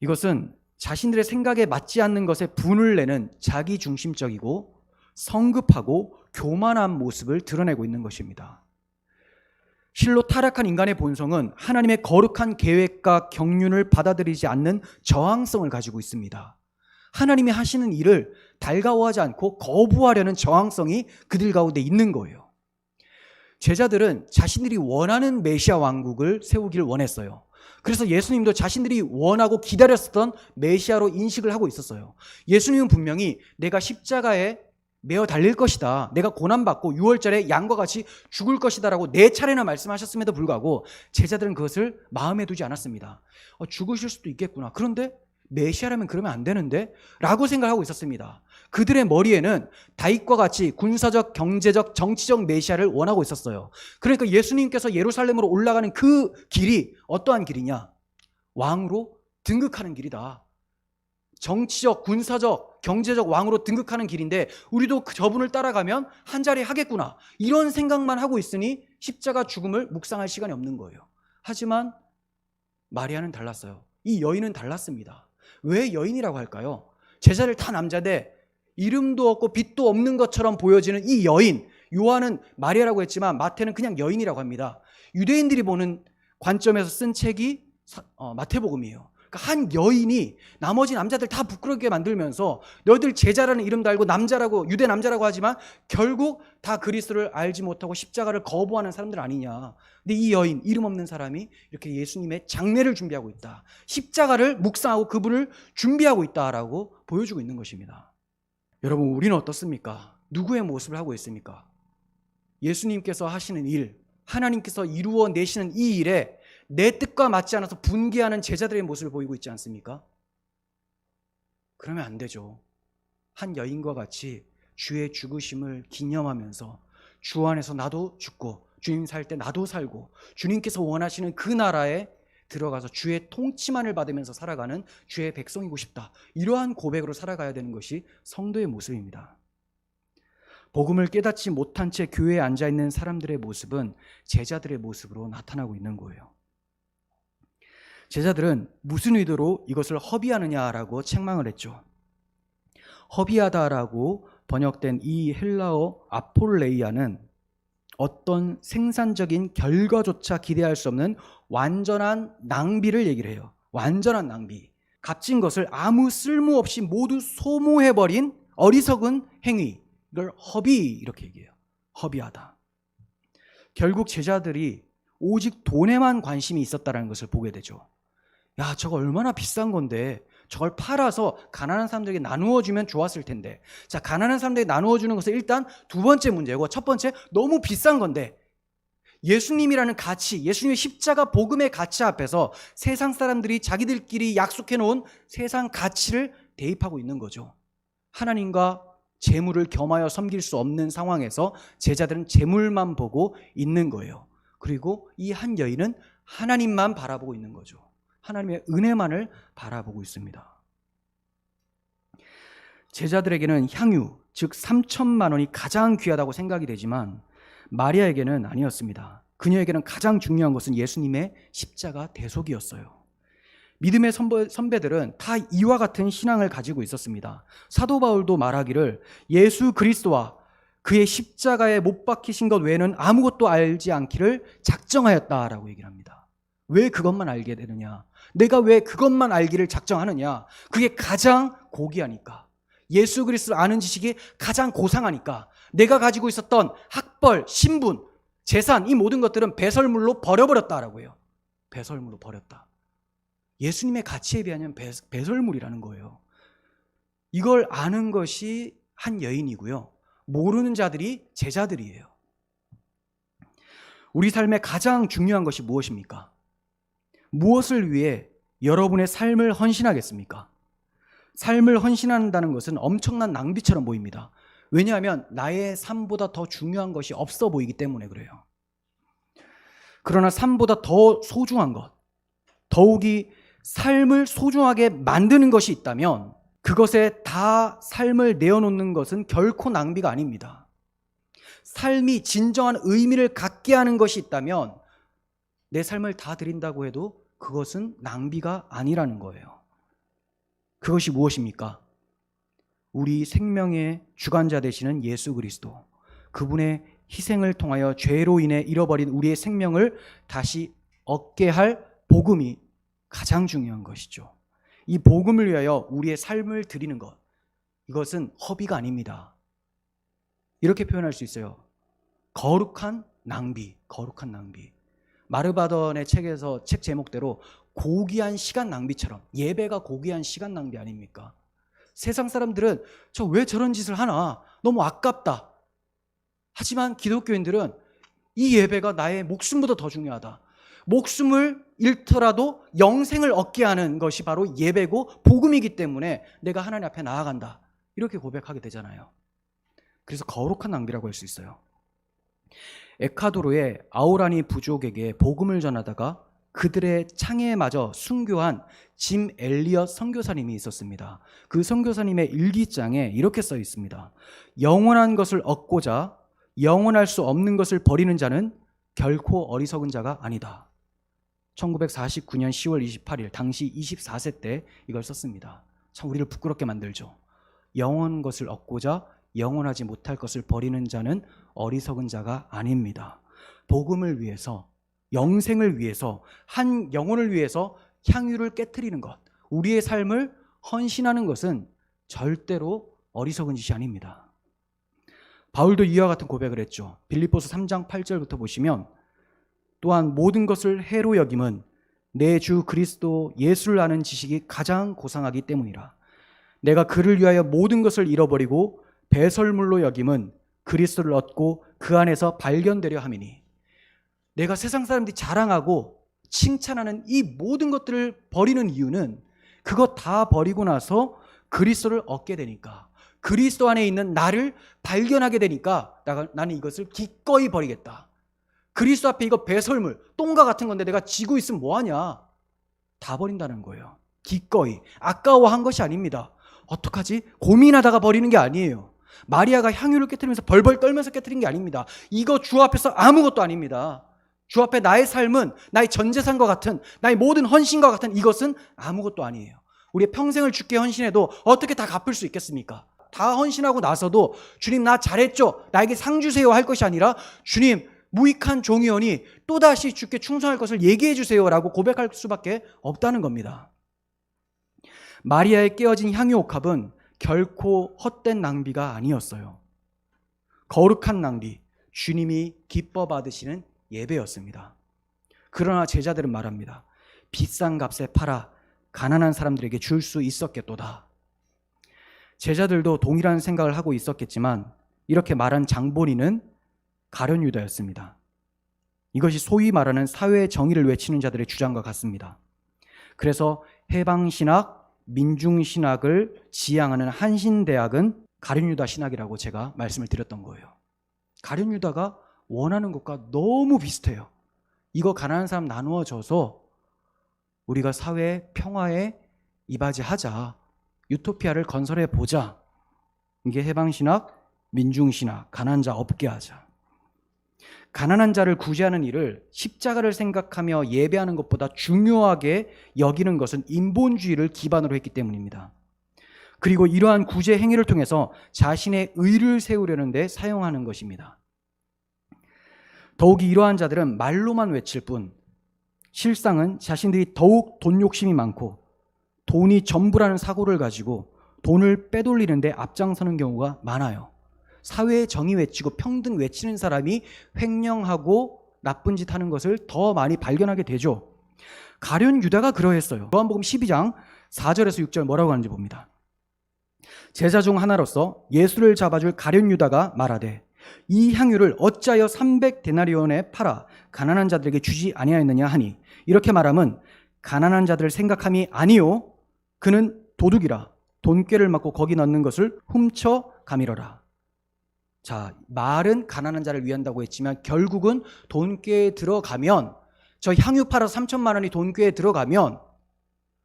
이것은 자신들의 생각에 맞지 않는 것에 분을 내는 자기중심적이고 성급하고 교만한 모습을 드러내고 있는 것입니다. 실로 타락한 인간의 본성은 하나님의 거룩한 계획과 경륜을 받아들이지 않는 저항성을 가지고 있습니다. 하나님이 하시는 일을 달가워하지 않고 거부하려는 저항성이 그들 가운데 있는 거예요. 제자들은 자신들이 원하는 메시아 왕국을 세우기를 원했어요. 그래서 예수님도 자신들이 원하고 기다렸었던 메시아로 인식을 하고 있었어요. 예수님은 분명히 내가 십자가에 매어 달릴 것이다, 내가 고난받고 6월절에 양과 같이 죽을 것이다 라고 4차례나 말씀하셨음에도 불구하고 제자들은 그것을 마음에 두지 않았습니다. 죽으실 수도 있겠구나, 그런데 메시아라면 그러면 안 되는데? 라고 생각하고 있었습니다. 그들의 머리에는 다윗과 같이 군사적, 경제적, 정치적 메시아를 원하고 있었어요. 그러니까 예수님께서 예루살렘으로 올라가는 그 길이 어떠한 길이냐? 왕으로 등극하는 길이다. 정치적, 군사적, 경제적 왕으로 등극하는 길인데 우리도 저분을 따라가면 한 자리 하겠구나, 이런 생각만 하고 있으니 십자가 죽음을 묵상할 시간이 없는 거예요. 하지만 마리아는 달랐어요. 이 여인은 달랐습니다. 왜 여인이라고 할까요? 제자들 다 남자인데 이름도 없고 빛도 없는 것처럼 보여지는 이 여인, 요한은 마리아라고 했지만 마태는 그냥 여인이라고 합니다. 유대인들이 보는 관점에서 쓴 책이 마태복음이에요. 그러니까 한 여인이 나머지 남자들 다 부끄럽게 만들면서 너희들 제자라는 이름 달고 남자라고, 유대 남자라고 하지만 결국 다 그리스도를 알지 못하고 십자가를 거부하는 사람들 아니냐. 근데 이 여인, 이름 없는 사람이 이렇게 예수님의 장례를 준비하고 있다, 십자가를 묵상하고 그분을 준비하고 있다라고 보여주고 있는 것입니다. 여러분, 우리는 어떻습니까? 누구의 모습을 하고 있습니까? 예수님께서 하시는 일, 하나님께서 이루어 내시는 이 일에 내 뜻과 맞지 않아서 분개하는 제자들의 모습을 보이고 있지 않습니까? 그러면 안 되죠. 한 여인과 같이 주의 죽으심을 기념하면서 주 안에서 나도 죽고 주님 살 때 나도 살고 주님께서 원하시는 그 나라에 들어가서 주의 통치만을 받으면서 살아가는 주의 백성이고 싶다, 이러한 고백으로 살아가야 되는 것이 성도의 모습입니다. 복음을 깨닫지 못한 채 교회에 앉아있는 사람들의 모습은 제자들의 모습으로 나타나고 있는 거예요. 제자들은 무슨 의도로 이것을 허비하느냐라고 책망을 했죠. 허비하다라고 번역된 이 헬라어 아폴레이아는 어떤 생산적인 결과조차 기대할 수 없는 완전한 낭비를 얘기를 해요. 완전한 낭비. 값진 것을 아무 쓸모없이 모두 소모해버린 어리석은 행위, 이걸 허비, 이렇게 얘기해요. 허비하다. 결국 제자들이 오직 돈에만 관심이 있었다는 것을 보게 되죠. 야, 저거 얼마나 비싼 건데 저걸 팔아서 가난한 사람들에게 나누어 주면 좋았을 텐데. 자, 가난한 사람들에게 나누어 주는 것은 일단 두 번째 문제고, 첫 번째, 너무 비싼 건데 예수님이라는 가치, 예수님의 십자가 복음의 가치 앞에서 세상 사람들이 자기들끼리 약속해 놓은 세상 가치를 대입하고 있는 거죠. 하나님과 재물을 겸하여 섬길 수 없는 상황에서 제자들은 재물만 보고 있는 거예요. 그리고 이 한 여인은 하나님만 바라보고 있는 거죠. 하나님의 은혜만을 바라보고 있습니다. 제자들에게는 향유, 즉 3천만 원이 가장 귀하다고 생각이 되지만 마리아에게는 아니었습니다. 그녀에게는 가장 중요한 것은 예수님의 십자가 대속이었어요. 믿음의 선배들은 다 이와 같은 신앙을 가지고 있었습니다. 사도 바울도 말하기를 예수 그리스도와 그의 십자가에 못 박히신 것 외에는 아무것도 알지 않기를 작정하였다라고 얘기를 합니다. 왜 그것만 알게 되느냐? 내가 왜 그것만 알기를 작정하느냐? 그게 가장 고귀하니까. 예수 그리스도를 아는 지식이 가장 고상하니까. 내가 가지고 있었던 학벌, 신분, 재산, 이 모든 것들은 배설물로 버려버렸다라고 해요. 배설물로 버렸다. 예수님의 가치에 비하면 배설물이라는 거예요. 이걸 아는 것이 한 여인이고요. 모르는 자들이 제자들이에요. 우리 삶의 가장 중요한 것이 무엇입니까? 무엇을 위해 여러분의 삶을 헌신하겠습니까? 삶을 헌신한다는 것은 엄청난 낭비처럼 보입니다. 왜냐하면 나의 삶보다 더 중요한 것이 없어 보이기 때문에 그래요. 그러나 삶보다 더 소중한 것, 더욱이 삶을 소중하게 만드는 것이 있다면 그것에 다 삶을 내어놓는 것은 결코 낭비가 아닙니다. 삶이 진정한 의미를 갖게 하는 것이 있다면 내 삶을 다 드린다고 해도 그것은 낭비가 아니라는 거예요. 그것이 무엇입니까? 우리 생명의 주관자 되시는 예수 그리스도, 그분의 희생을 통하여 죄로 인해 잃어버린 우리의 생명을 다시 얻게 할 복음이 가장 중요한 것이죠. 이 복음을 위하여 우리의 삶을 드리는 것, 이것은 허비가 아닙니다. 이렇게 표현할 수 있어요. 거룩한 낭비, 거룩한 낭비. 마르바던의 책에서 책 제목대로 고귀한 시간 낭비처럼, 예배가 고귀한 시간 낭비 아닙니까? 세상 사람들은 저 왜 저런 짓을 하나? 너무 아깝다. 하지만 기독교인들은 이 예배가 나의 목숨보다 더 중요하다. 목숨을 잃더라도 영생을 얻게 하는 것이 바로 예배고 복음이기 때문에 내가 하나님 앞에 나아간다. 이렇게 고백하게 되잖아요. 그래서 거룩한 낭비라고 할 수 있어요. 에콰도르의 아우라니 부족에게 복음을 전하다가 그들의 창에 맞아 순교한 짐 엘리엇 선교사님이 있었습니다. 그 선교사님의 일기장에 이렇게 써 있습니다. 영원한 것을 얻고자 영원할 수 없는 것을 버리는 자는 결코 어리석은 자가 아니다. 1949년 10월 28일 당시 24세 때 이걸 썼습니다. 참 우리를 부끄럽게 만들죠. 영원한 것을 얻고자 영원하지 못할 것을 버리는 자는 어리석은 자가 아닙니다. 복음을 위해서, 영생을 위해서, 한 영혼을 위해서 향유를 깨트리는 것, 우리의 삶을 헌신하는 것은 절대로 어리석은 짓이 아닙니다. 바울도 이와 같은 고백을 했죠. 빌립보서 3장 8절부터 보시면 또한 모든 것을 해로 여김은 내 주 그리스도 예수를 아는 지식이 가장 고상하기 때문이라. 내가 그를 위하여 모든 것을 잃어버리고 배설물로 여김은 그리스도를 얻고 그 안에서 발견되려 함이니. 내가 세상 사람들이 자랑하고 칭찬하는 이 모든 것들을 버리는 이유는 그것 다 버리고 나서 그리스도를 얻게 되니까, 그리스도 안에 있는 나를 발견하게 되니까 나는 이것을 기꺼이 버리겠다. 그리스도 앞에 이거 배설물, 똥과 같은 건데 내가 지고 있으면 뭐하냐. 다 버린다는 거예요. 기꺼이. 아까워한 것이 아닙니다. 어떡하지? 고민하다가 버리는 게 아니에요. 마리아가 향유를 깨트리면서 벌벌 떨면서 깨트린 게 아닙니다. 이거 주 앞에서 아무것도 아닙니다. 주 앞에 나의 삶은 나의 전 재산과 같은, 나의 모든 헌신과 같은 이것은 아무것도 아니에요. 우리의 평생을 주께 헌신해도 어떻게 다 갚을 수 있겠습니까? 다 헌신하고 나서도 주님 나 잘했죠, 나에게 상 주세요 할 것이 아니라 주님 무익한 종이오니 또다시 주께 충성할 것을 얘기해 주세요라고 고백할 수밖에 없다는 겁니다. 마리아의 깨어진 향유 옥합은 결코 헛된 낭비가 아니었어요. 거룩한 낭비, 주님이 기뻐 받으시는 예배였습니다. 그러나 제자들은 말합니다. 비싼 값에 팔아 가난한 사람들에게 줄 수 있었겠도다. 제자들도 동일한 생각을 하고 있었겠지만 이렇게 말한 장본인은 가룟 유다였습니다. 이것이 소위 말하는 사회의 정의를 외치는 자들의 주장과 같습니다. 그래서 해방신학, 민중신학을 지향하는 한신대학은 가룟 유다 신학이라고 제가 말씀을 드렸던 거예요. 가룟 유다가 원하는 것과 너무 비슷해요. 이거 가난한 사람 나누어 줘서 우리가 사회 평화에 이바지하자, 유토피아를 건설해 보자. 이게 해방신학, 민중신학, 가난한 자 없게 하자. 가난한 자를 구제하는 일을 십자가를 생각하며 예배하는 것보다 중요하게 여기는 것은 인본주의를 기반으로 했기 때문입니다. 그리고 이러한 구제 행위를 통해서 자신의 의를 세우려는 데 사용하는 것입니다. 더욱이 이러한 자들은 말로만 외칠 뿐 실상은 자신들이 더욱 돈 욕심이 많고 돈이 전부라는 사고를 가지고 돈을 빼돌리는데 앞장서는 경우가 많아요. 사회의 정의 외치고 평등 외치는 사람이 횡령하고 나쁜 짓 하는 것을 더 많이 발견하게 되죠. 가룟 유다가 그러했어요. 요한복음 12장 4절에서 6절 뭐라고 하는지 봅니다. 제자 중 하나로서 예수를 잡아줄 가룟 유다가 말하되 이 향유를 어찌하여 300데나리온에 팔아 가난한 자들에게 주지 아니하였느냐 하니 이렇게 말함은 가난한 자들을 생각함이 아니요 그는 도둑이라 돈꾀를 맞고 거기 넣는 것을 훔쳐 가밀어라. 자, 말은 가난한 자를 위한다고 했지만 결국은 돈꾀에 들어가면 저 향유 팔아서 3천만 원이 돈꾀에 들어가면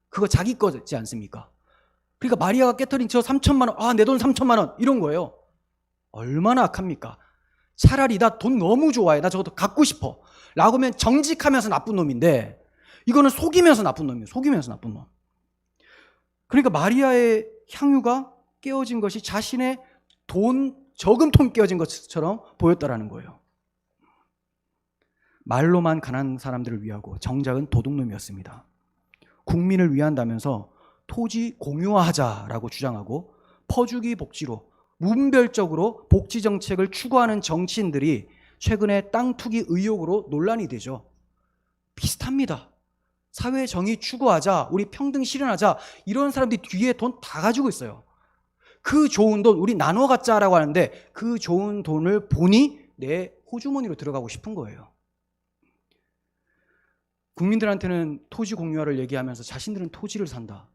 그거 자기 거지 않습니까? 그러니까 마리아가 깨트린 저 3천만 원, 내 돈 3천만 원 이런 거예요. 얼마나 악합니까? 차라리 나 돈 너무 좋아해, 나 저것도 갖고 싶어 라고 하면 정직하면서 나쁜 놈인데 이거는 속이면서 나쁜 놈이에요. 속이면서 나쁜 놈. 그러니까 마리아의 향유가 깨어진 것이 자신의 돈 저금통 깨어진 것처럼 보였다라는 거예요. 말로만 가난한 사람들을 위하고 정작은 도둑놈이었습니다. 국민을 위한다면서 토지 공유화하자라고 주장하고 퍼주기 복지로 무분별적으로 복지 정책을 추구하는 정치인들이 최근에 땅 투기 의혹으로 논란이 되죠. 비슷합니다. 사회 정의 추구하자, 우리 평등 실현하자 이런 사람들이 뒤에 돈 다 가지고 있어요. 그 좋은 돈 우리 나눠 갖자라고 하는데 그 좋은 돈을 보니 내 호주머니로 들어가고 싶은 거예요. 국민들한테는 토지 공유화를 얘기하면서 자신들은 토지를 산다.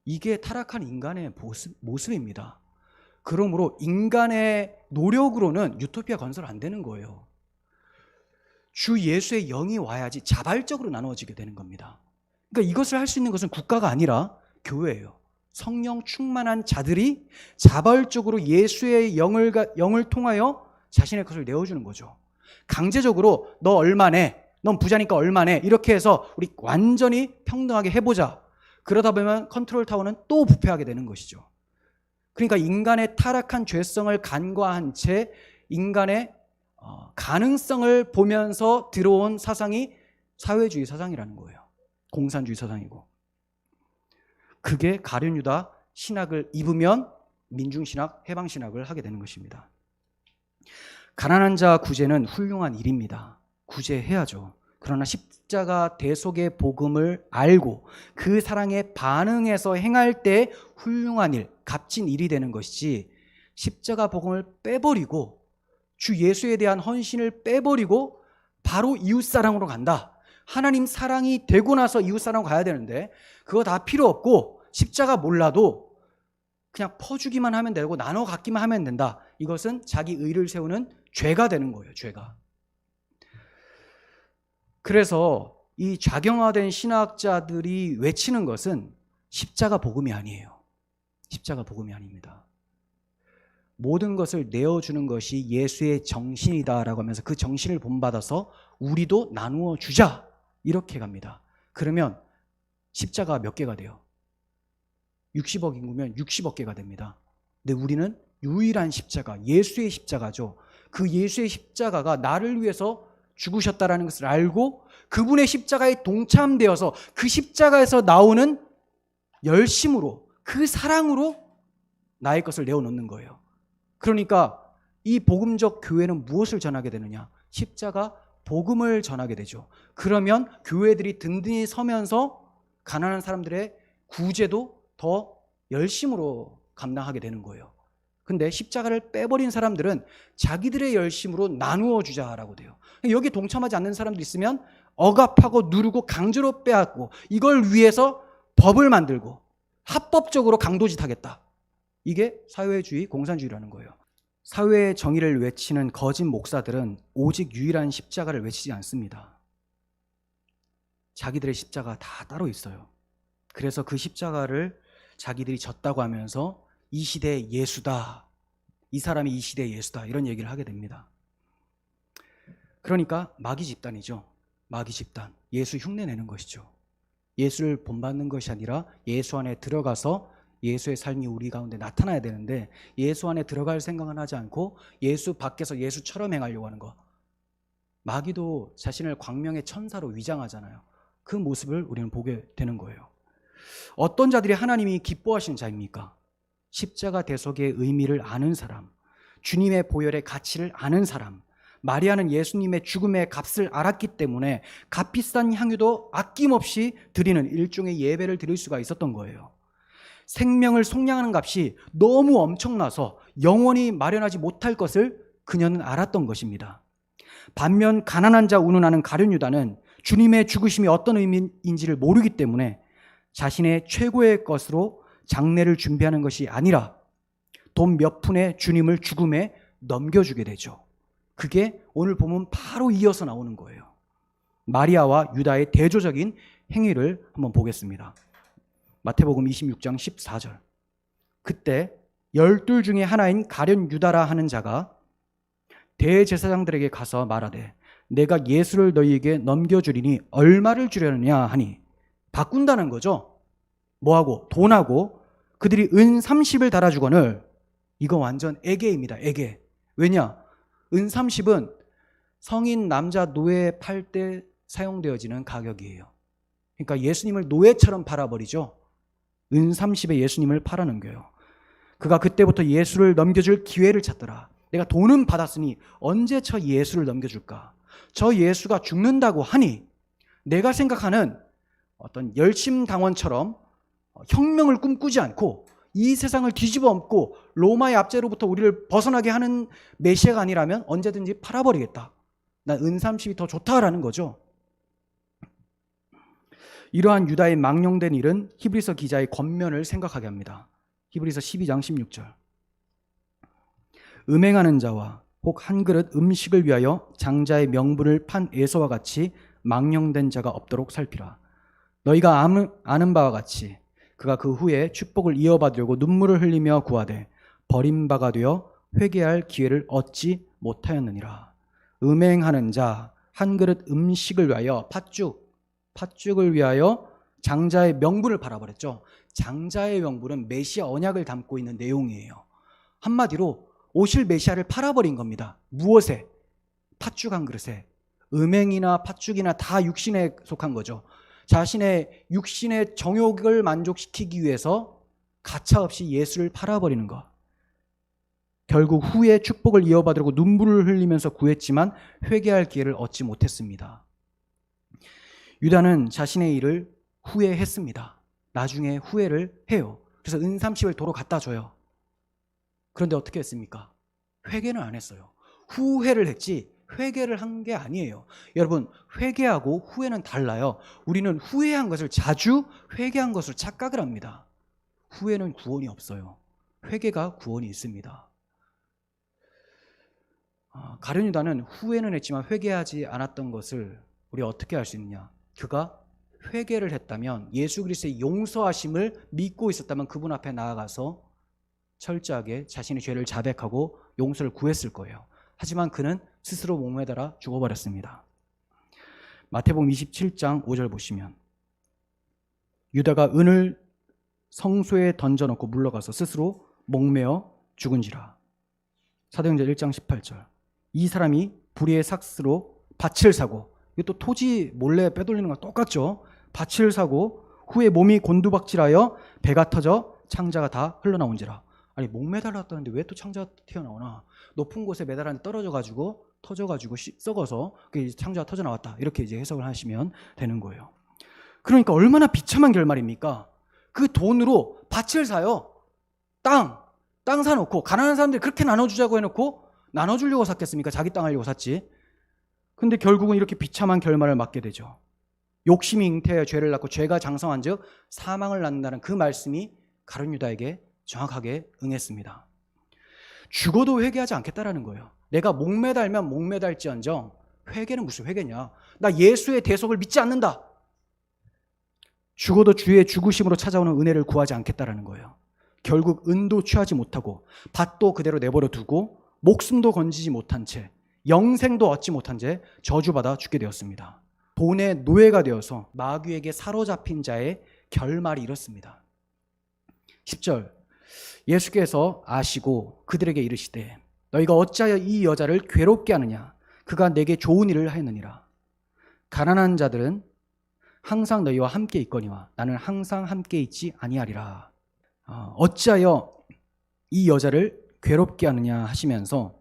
이게 타락한 인간의 모습입니다. 그러므로 인간의 노력으로는 유토피아 건설 안 되는 거예요. 주 예수의 영이 와야지 자발적으로 나누어지게 되는 겁니다. 그러니까 이것을 할 수 있는 것은 국가가 아니라 교회예요. 성령 충만한 자들이 자발적으로 예수의 영을 통하여 자신의 것을 내어주는 거죠. 강제적으로 너 얼마네, 넌 부자니까 얼마네 이렇게 해서 우리 완전히 평등하게 해보자. 그러다 보면 컨트롤 타워는 또 부패하게 되는 것이죠. 그러니까 인간의 타락한 죄성을 간과한 채 인간의 가능성을 보면서 들어온 사상이 사회주의 사상이라는 거예요. 공산주의 사상이고. 그게 가룟 유다 신학을 입으면 민중신학, 해방신학을 하게 되는 것입니다. 가난한 자 구제는 훌륭한 일입니다. 구제해야죠. 그러나 십자가 대속의 복음을 알고 그 사랑에 반응해서 행할 때 훌륭한 일, 값진 일이 되는 것이지 십자가 복음을 빼버리고 주 예수에 대한 헌신을 빼버리고 바로 이웃사랑으로 간다. 하나님 사랑이 되고 나서 이웃사랑으로 가야 되는데 그거 다 필요 없고 십자가 몰라도 그냥 퍼주기만 하면 되고 나눠 갖기만 하면 된다. 이것은 자기 의를 세우는 죄가 되는 거예요. 죄가. 그래서 이 좌경화된 신학자들이 외치는 것은 십자가 복음이 아니에요. 십자가 복음이 아닙니다. 모든 것을 내어주는 것이 예수의 정신이다라고 하면서 그 정신을 본받아서 우리도 나누어 주자 이렇게 갑니다. 그러면 십자가 몇 개가 돼요? 60억 인구면 60억 개가 됩니다. 근데 우리는 유일한 십자가, 예수의 십자가죠. 그 예수의 십자가가 나를 위해서 죽으셨다라는 것을 알고 그분의 십자가에 동참되어서 그 십자가에서 나오는 열심으로 그 사랑으로 나의 것을 내어놓는 거예요. 그러니까 이 복음적 교회는 무엇을 전하게 되느냐? 십자가 복음을 전하게 되죠. 그러면 교회들이 든든히 서면서 가난한 사람들의 구제도 더 열심으로 감당하게 되는 거예요. 근데 십자가를 빼버린 사람들은 자기들의 열심으로 나누어 주자라고 돼요. 여기 동참하지 않는 사람들 있으면 억압하고 누르고 강제로 빼앗고 이걸 위해서 법을 만들고 합법적으로 강도짓 하겠다. 이게 사회주의, 공산주의라는 거예요. 사회의 정의를 외치는 거짓 목사들은 오직 유일한 십자가를 외치지 않습니다. 자기들의 십자가 다 따로 있어요. 그래서 그 십자가를 자기들이 졌다고 하면서 이 시대의 예수다, 이 사람이 이 시대의 예수다 이런 얘기를 하게 됩니다. 그러니까 마귀 집단이죠. 마귀 집단, 예수 흉내내는 것이죠. 예수를 본받는 것이 아니라 예수 안에 들어가서 예수의 삶이 우리 가운데 나타나야 되는데 예수 안에 들어갈 생각은 하지 않고 예수 밖에서 예수처럼 행하려고 하는 거. 마귀도 자신을 광명의 천사로 위장하잖아요. 그 모습을 우리는 보게 되는 거예요. 어떤 자들이 하나님이 기뻐하시는 자입니까? 십자가 대속의 의미를 아는 사람, 주님의 보혈의 가치를 아는 사람, 마리아는 예수님의 죽음의 값을 알았기 때문에 값비싼 향유도 아낌없이 드리는 일종의 예배를 드릴 수가 있었던 거예요. 생명을 속량하는 값이 너무 엄청나서 영원히 마련하지 못할 것을 그녀는 알았던 것입니다. 반면 가난한 자 운운하는 가룟 유다는 주님의 죽으심이 어떤 의미인지를 모르기 때문에 자신의 최고의 것으로 장례를 준비하는 것이 아니라 돈 몇 푼에 주님을 죽음에 넘겨주게 되죠. 그게 오늘 보면 바로 이어서 나오는 거예요. 마리아와 유다의 대조적인 행위를 한번 보겠습니다. 마태복음 26장 14절. 그때 12 중에 하나인 가룟 유다라 하는 자가 대제사장들에게 가서 말하되 내가 예수를 너희에게 넘겨주리니 얼마를 주려느냐 하니, 바꾼다는 거죠. 뭐하고? 돈하고. 그들이 은 30을 달아주거늘. 이거 완전 애계입니다. 애계. 왜냐? 은 30은 성인 남자 노예 팔 때 사용되어지는 가격이에요. 그러니까 예수님을 노예처럼 팔아버리죠. 은 30에 예수님을 팔아넘겨요. 그가 그때부터 예수를 넘겨줄 기회를 찾더라. 내가 돈은 받았으니 언제 저 예수를 넘겨줄까? 저 예수가 죽는다고 하니 내가 생각하는 어떤 열심당원처럼 혁명을 꿈꾸지 않고 이 세상을 뒤집어 엎고 로마의 압제로부터 우리를 벗어나게 하는 메시아가 아니라면 언제든지 팔아버리겠다. 난 은 30이 더 좋다라는 거죠. 이러한 유다의 망령된 일은 히브리서 기자의 권면을 생각하게 합니다. 히브리서 12장 16절. 음행하는 자와 혹 한 그릇 음식을 위하여 장자의 명분을 판 에서와 같이 망령된 자가 없도록 살피라. 너희가 아는 바와 같이 그가 그 후에 축복을 이어받으려고 눈물을 흘리며 구하되 버림바가 되어 회개할 기회를 얻지 못하였느니라. 음행하는 자, 한 그릇 음식을 위하여 팥죽을 위하여 장자의 명분을 팔아버렸죠. 장자의 명분은 메시아 언약을 담고 있는 내용이에요. 한마디로 오실 메시아를 팔아버린 겁니다. 무엇에? 팥죽 한 그릇에. 음행이나 팥죽이나 다 육신에 속한 거죠. 자신의 육신의 정욕을 만족시키기 위해서 가차없이 예수를 팔아버리는 것. 결국 후에 축복을 이어받으려고 눈물을 흘리면서 구했지만 회개할 기회를 얻지 못했습니다. 유다는 자신의 일을 후회했습니다. 나중에 후회를 해요. 그래서 은 30을 도로 갖다 줘요. 그런데 어떻게 했습니까? 회개는 안 했어요. 후회를 했지 회개를 한 게 아니에요. 여러분, 회개하고 후회는 달라요. 우리는 후회한 것을 자주 회개한 것으로 착각을 합니다. 후회는 구원이 없어요. 회개가 구원이 있습니다. 가룟 유다는 후회는 했지만 회개하지 않았던 것을 우리 어떻게 알 수 있느냐? 그가 회개를 했다면, 예수 그리스도의 용서하심을 믿고 있었다면 그분 앞에 나아가서 철저하게 자신의 죄를 자백하고 용서를 구했을 거예요. 하지만 그는 스스로 목매달아 죽어버렸습니다. 마태복음 27장 5절 보시면 유다가 은을 성소에 던져놓고 물러가서 스스로 목매어 죽은지라. 사도행전 1장 18절. 이 사람이 불의의 삭스로 밭을 사고, 이것도 토지 몰래 빼돌리는 거랑 똑같죠. 밭을 사고 후에 몸이 곤두박질하여 배가 터져 창자가 다 흘러나온지라. 아니, 목 매달았다는데 왜 또 창자가 튀어나오나? 높은 곳에 매달았는데 떨어져가지고 터져가지고 썩어서 창자가 터져 나왔다. 이렇게 이제 해석을 하시면 되는 거예요. 그러니까 얼마나 비참한 결말입니까? 그 돈으로 밭을 사요. 땅 사놓고, 가난한 사람들이 그렇게 나눠주자고 해놓고 나눠주려고 샀겠습니까? 자기 땅 하려고 샀지. 근데 결국은 이렇게 비참한 결말을 맞게 되죠. 욕심이 잉태하여 죄를 낳고 죄가 장성한 즉 사망을 낳는다는 그 말씀이 가룟 유다에게 정확하게 응했습니다. 죽어도 회개하지 않겠다라는 거예요. 내가 목매달면 목매달지언정 회개는 무슨 회개냐? 나 예수의 대속을 믿지 않는다. 죽어도 주의 죽으심으로 찾아오는 은혜를 구하지 않겠다라는 거예요. 결국 은도 취하지 못하고 밭도 그대로 내버려 두고 목숨도 건지지 못한 채, 영생도 얻지 못한 채 저주받아 죽게 되었습니다. 돈의 노예가 되어서 마귀에게 사로잡힌 자의 결말이 이렇습니다. 10절 예수께서 아시고 그들에게 이르시되 너희가 어찌하여 이 여자를 괴롭게 하느냐 그가 내게 좋은 일을 하였느니라. 가난한 자들은 항상 너희와 함께 있거니와 나는 항상 함께 있지 아니하리라. 어찌하여 이 여자를 괴롭게 하느냐 하시면서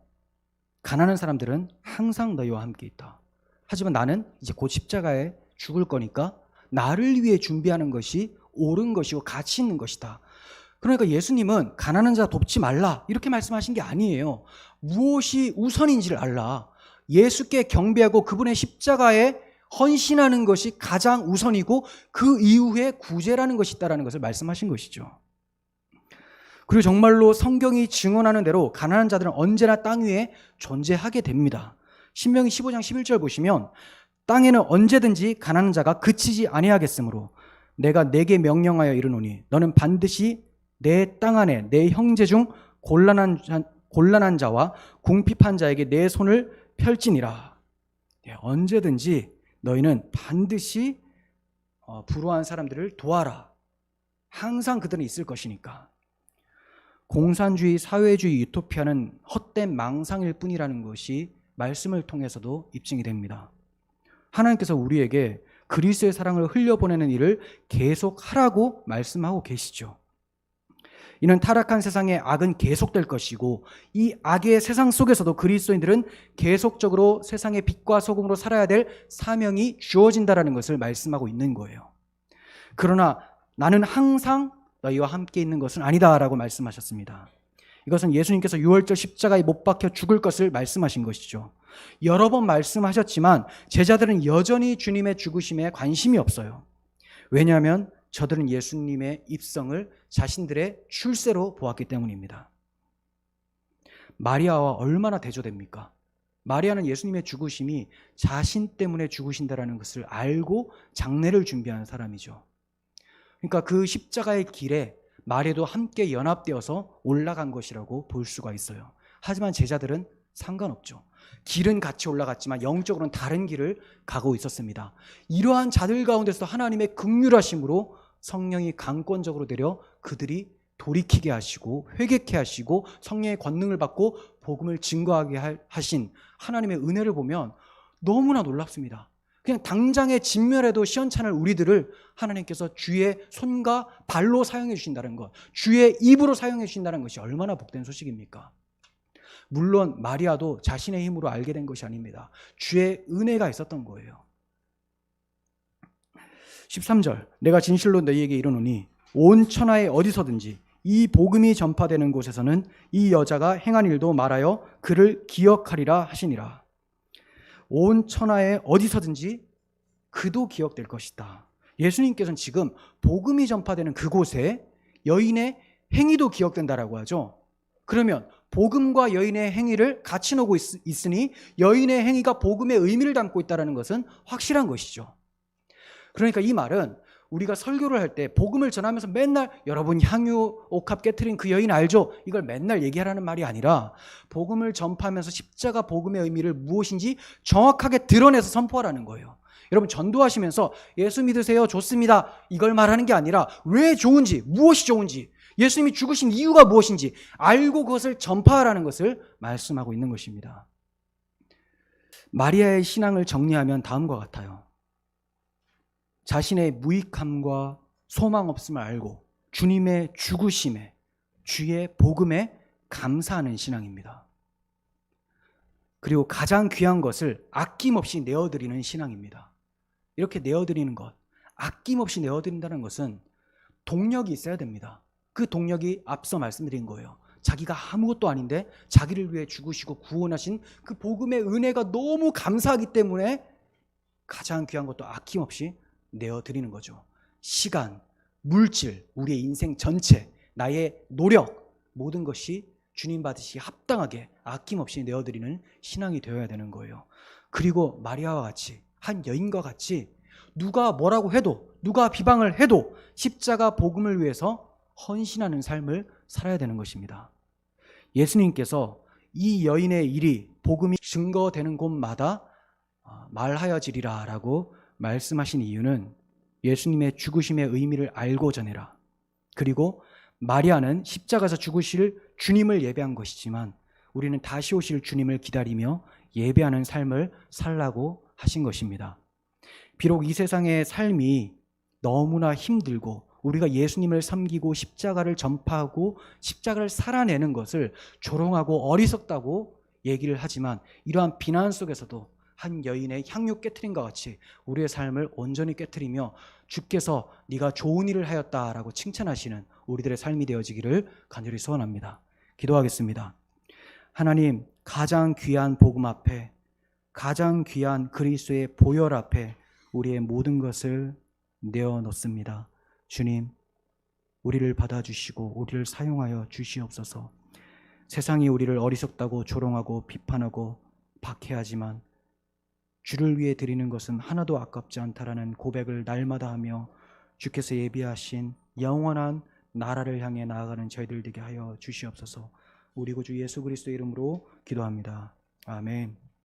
가난한 사람들은 항상 너희와 함께 있다. 하지만 나는 이제 곧 십자가에 죽을 거니까 나를 위해 준비하는 것이 옳은 것이고 가치 있는 것이다. 그러니까 예수님은 가난한 자 돕지 말라 이렇게 말씀하신 게 아니에요. 무엇이 우선인지를 알라. 예수께 경배하고 그분의 십자가에 헌신하는 것이 가장 우선이고 그 이후에 구제라는 것이 있다는 것을 말씀하신 것이죠. 그리고 정말로 성경이 증언하는 대로 가난한 자들은 언제나 땅 위에 존재하게 됩니다. 신명기 15장 11절 보시면 땅에는 언제든지 가난한 자가 그치지 아니하겠으므로 내가 내게 명령하여 이르노니 너는 반드시 내 땅 안에 내 형제 중 곤란한 자와 궁핍한 자에게 내 손을 펼지니라. 언제든지 너희는 반드시 불우한 사람들을 도와라. 항상 그들은 있을 것이니까. 공산주의, 사회주의, 유토피아는 헛된 망상일 뿐이라는 것이 말씀을 통해서도 입증이 됩니다. 하나님께서 우리에게 그리스도의 사랑을 흘려보내는 일을 계속하라고 말씀하고 계시죠. 이는 타락한 세상의 악은 계속될 것이고 이 악의 세상 속에서도 그리스도인들은 계속적으로 세상의 빛과 소금으로 살아야 될 사명이 주어진다는 것을 말씀하고 있는 거예요. 그러나 나는 항상 너희와 함께 있는 것은 아니다라고 말씀하셨습니다. 이것은 예수님께서 유월절 십자가에 못 박혀 죽을 것을 말씀하신 것이죠. 여러 번 말씀하셨지만 제자들은 여전히 주님의 죽으심에 관심이 없어요. 왜냐하면 저들은 예수님의 입성을 자신들의 출세로 보았기 때문입니다. 마리아와 얼마나 대조됩니까? 마리아는 예수님의 죽으심이 자신 때문에 죽으신다는 것을 알고 장례를 준비한 사람이죠. 그러니까 그 십자가의 길에 마리아도 함께 연합되어서 올라간 것이라고 볼 수가 있어요. 하지만 제자들은 상관없죠. 길은 같이 올라갔지만 영적으로는 다른 길을 가고 있었습니다. 이러한 자들 가운데서 하나님의 긍휼하심으로 성령이 강권적으로 내려 그들이 돌이키게 하시고 회개케 하시고 성령의 권능을 받고 복음을 증거하게 하신 하나님의 은혜를 보면 너무나 놀랍습니다. 그냥 당장에 진멸해도 시원찮을 우리들을 하나님께서 주의 손과 발로 사용해 주신다는 것, 주의 입으로 사용해 주신다는 것이 얼마나 복된 소식입니까? 물론 마리아도 자신의 힘으로 알게 된 것이 아닙니다. 주의 은혜가 있었던 거예요. 13절 내가 진실로 너희에게 이르노니 온 천하에 어디서든지 이 복음이 전파되는 곳에서는 이 여자가 행한 일도 말하여 그를 기억하리라 하시니라. 온 천하에 어디서든지 그도 기억될 것이다. 예수님께서는 지금 복음이 전파되는 그곳에 여인의 행위도 기억된다라고 하죠. 그러면 복음과 여인의 행위를 같이 놓고 있으니 여인의 행위가 복음의 의미를 담고 있다는 것은 확실한 것이죠. 그러니까 이 말은 우리가 설교를 할 때 복음을 전하면서 맨날 여러분 향유 옥합 깨트린 그 여인 알죠? 이걸 맨날 얘기하라는 말이 아니라 복음을 전파하면서 십자가 복음의 의미를 무엇인지 정확하게 드러내서 선포하라는 거예요. 여러분 전도하시면서 예수 믿으세요 좋습니다 이걸 말하는 게 아니라 왜 좋은지 무엇이 좋은지 예수님이 죽으신 이유가 무엇인지 알고 그것을 전파하라는 것을 말씀하고 있는 것입니다. 마리아의 신앙을 정리하면 다음과 같아요. 자신의 무익함과 소망 없음을 알고 주님의 죽으심에 주의 복음에 감사하는 신앙입니다. 그리고 가장 귀한 것을 아낌없이 내어드리는 신앙입니다. 이렇게 내어드리는 것, 아낌없이 내어드린다는 것은 동력이 있어야 됩니다. 그 동력이 앞서 말씀드린 거예요. 자기가 아무것도 아닌데 자기를 위해 죽으시고 구원하신 그 복음의 은혜가 너무 감사하기 때문에 가장 귀한 것도 아낌없이 내어드리는 거죠. 시간, 물질, 우리의 인생 전체, 나의 노력, 모든 것이 주님 받으시기 합당하게 아낌없이 내어드리는 신앙이 되어야 되는 거예요. 그리고 마리아와 같이 한 여인과 같이 누가 뭐라고 해도 누가 비방을 해도 십자가 복음을 위해서 헌신하는 삶을 살아야 되는 것입니다. 예수님께서 이 여인의 일이 복음이 증거되는 곳마다 말하여지리라 라고 말씀하신 이유는 예수님의 죽으심의 의미를 알고 전해라. 그리고 마리아는 십자가에서 죽으실 주님을 예배한 것이지만 우리는 다시 오실 주님을 기다리며 예배하는 삶을 살라고 하신 것입니다. 비록 이 세상의 삶이 너무나 힘들고 우리가 예수님을 섬기고 십자가를 전파하고 십자가를 살아내는 것을 조롱하고 어리석다고 얘기를 하지만 이러한 비난 속에서도 한 여인의 향유 깨트림과 같이 우리의 삶을 온전히 깨트리며 주께서 네가 좋은 일을 하였다라고 칭찬하시는 우리들의 삶이 되어지기를 간절히 소원합니다. 기도하겠습니다. 하나님, 가장 귀한 복음 앞에, 가장 귀한 그리스도의 보혈 앞에 우리의 모든 것을 내어놓습니다. 주님, 우리를 받아주시고 우리를 사용하여 주시옵소서. 세상이 우리를 어리석다고 조롱하고 비판하고 박해하지만 주를 위해 드리는 것은 하나도 아깝지 않다라는 고백을 날마다 하며 주께서 예비하신 영원한 나라를 향해 나아가는 저희들 되게 하여 주시옵소서. 우리 구주 예수 그리스도의 이름으로 기도합니다. 아멘.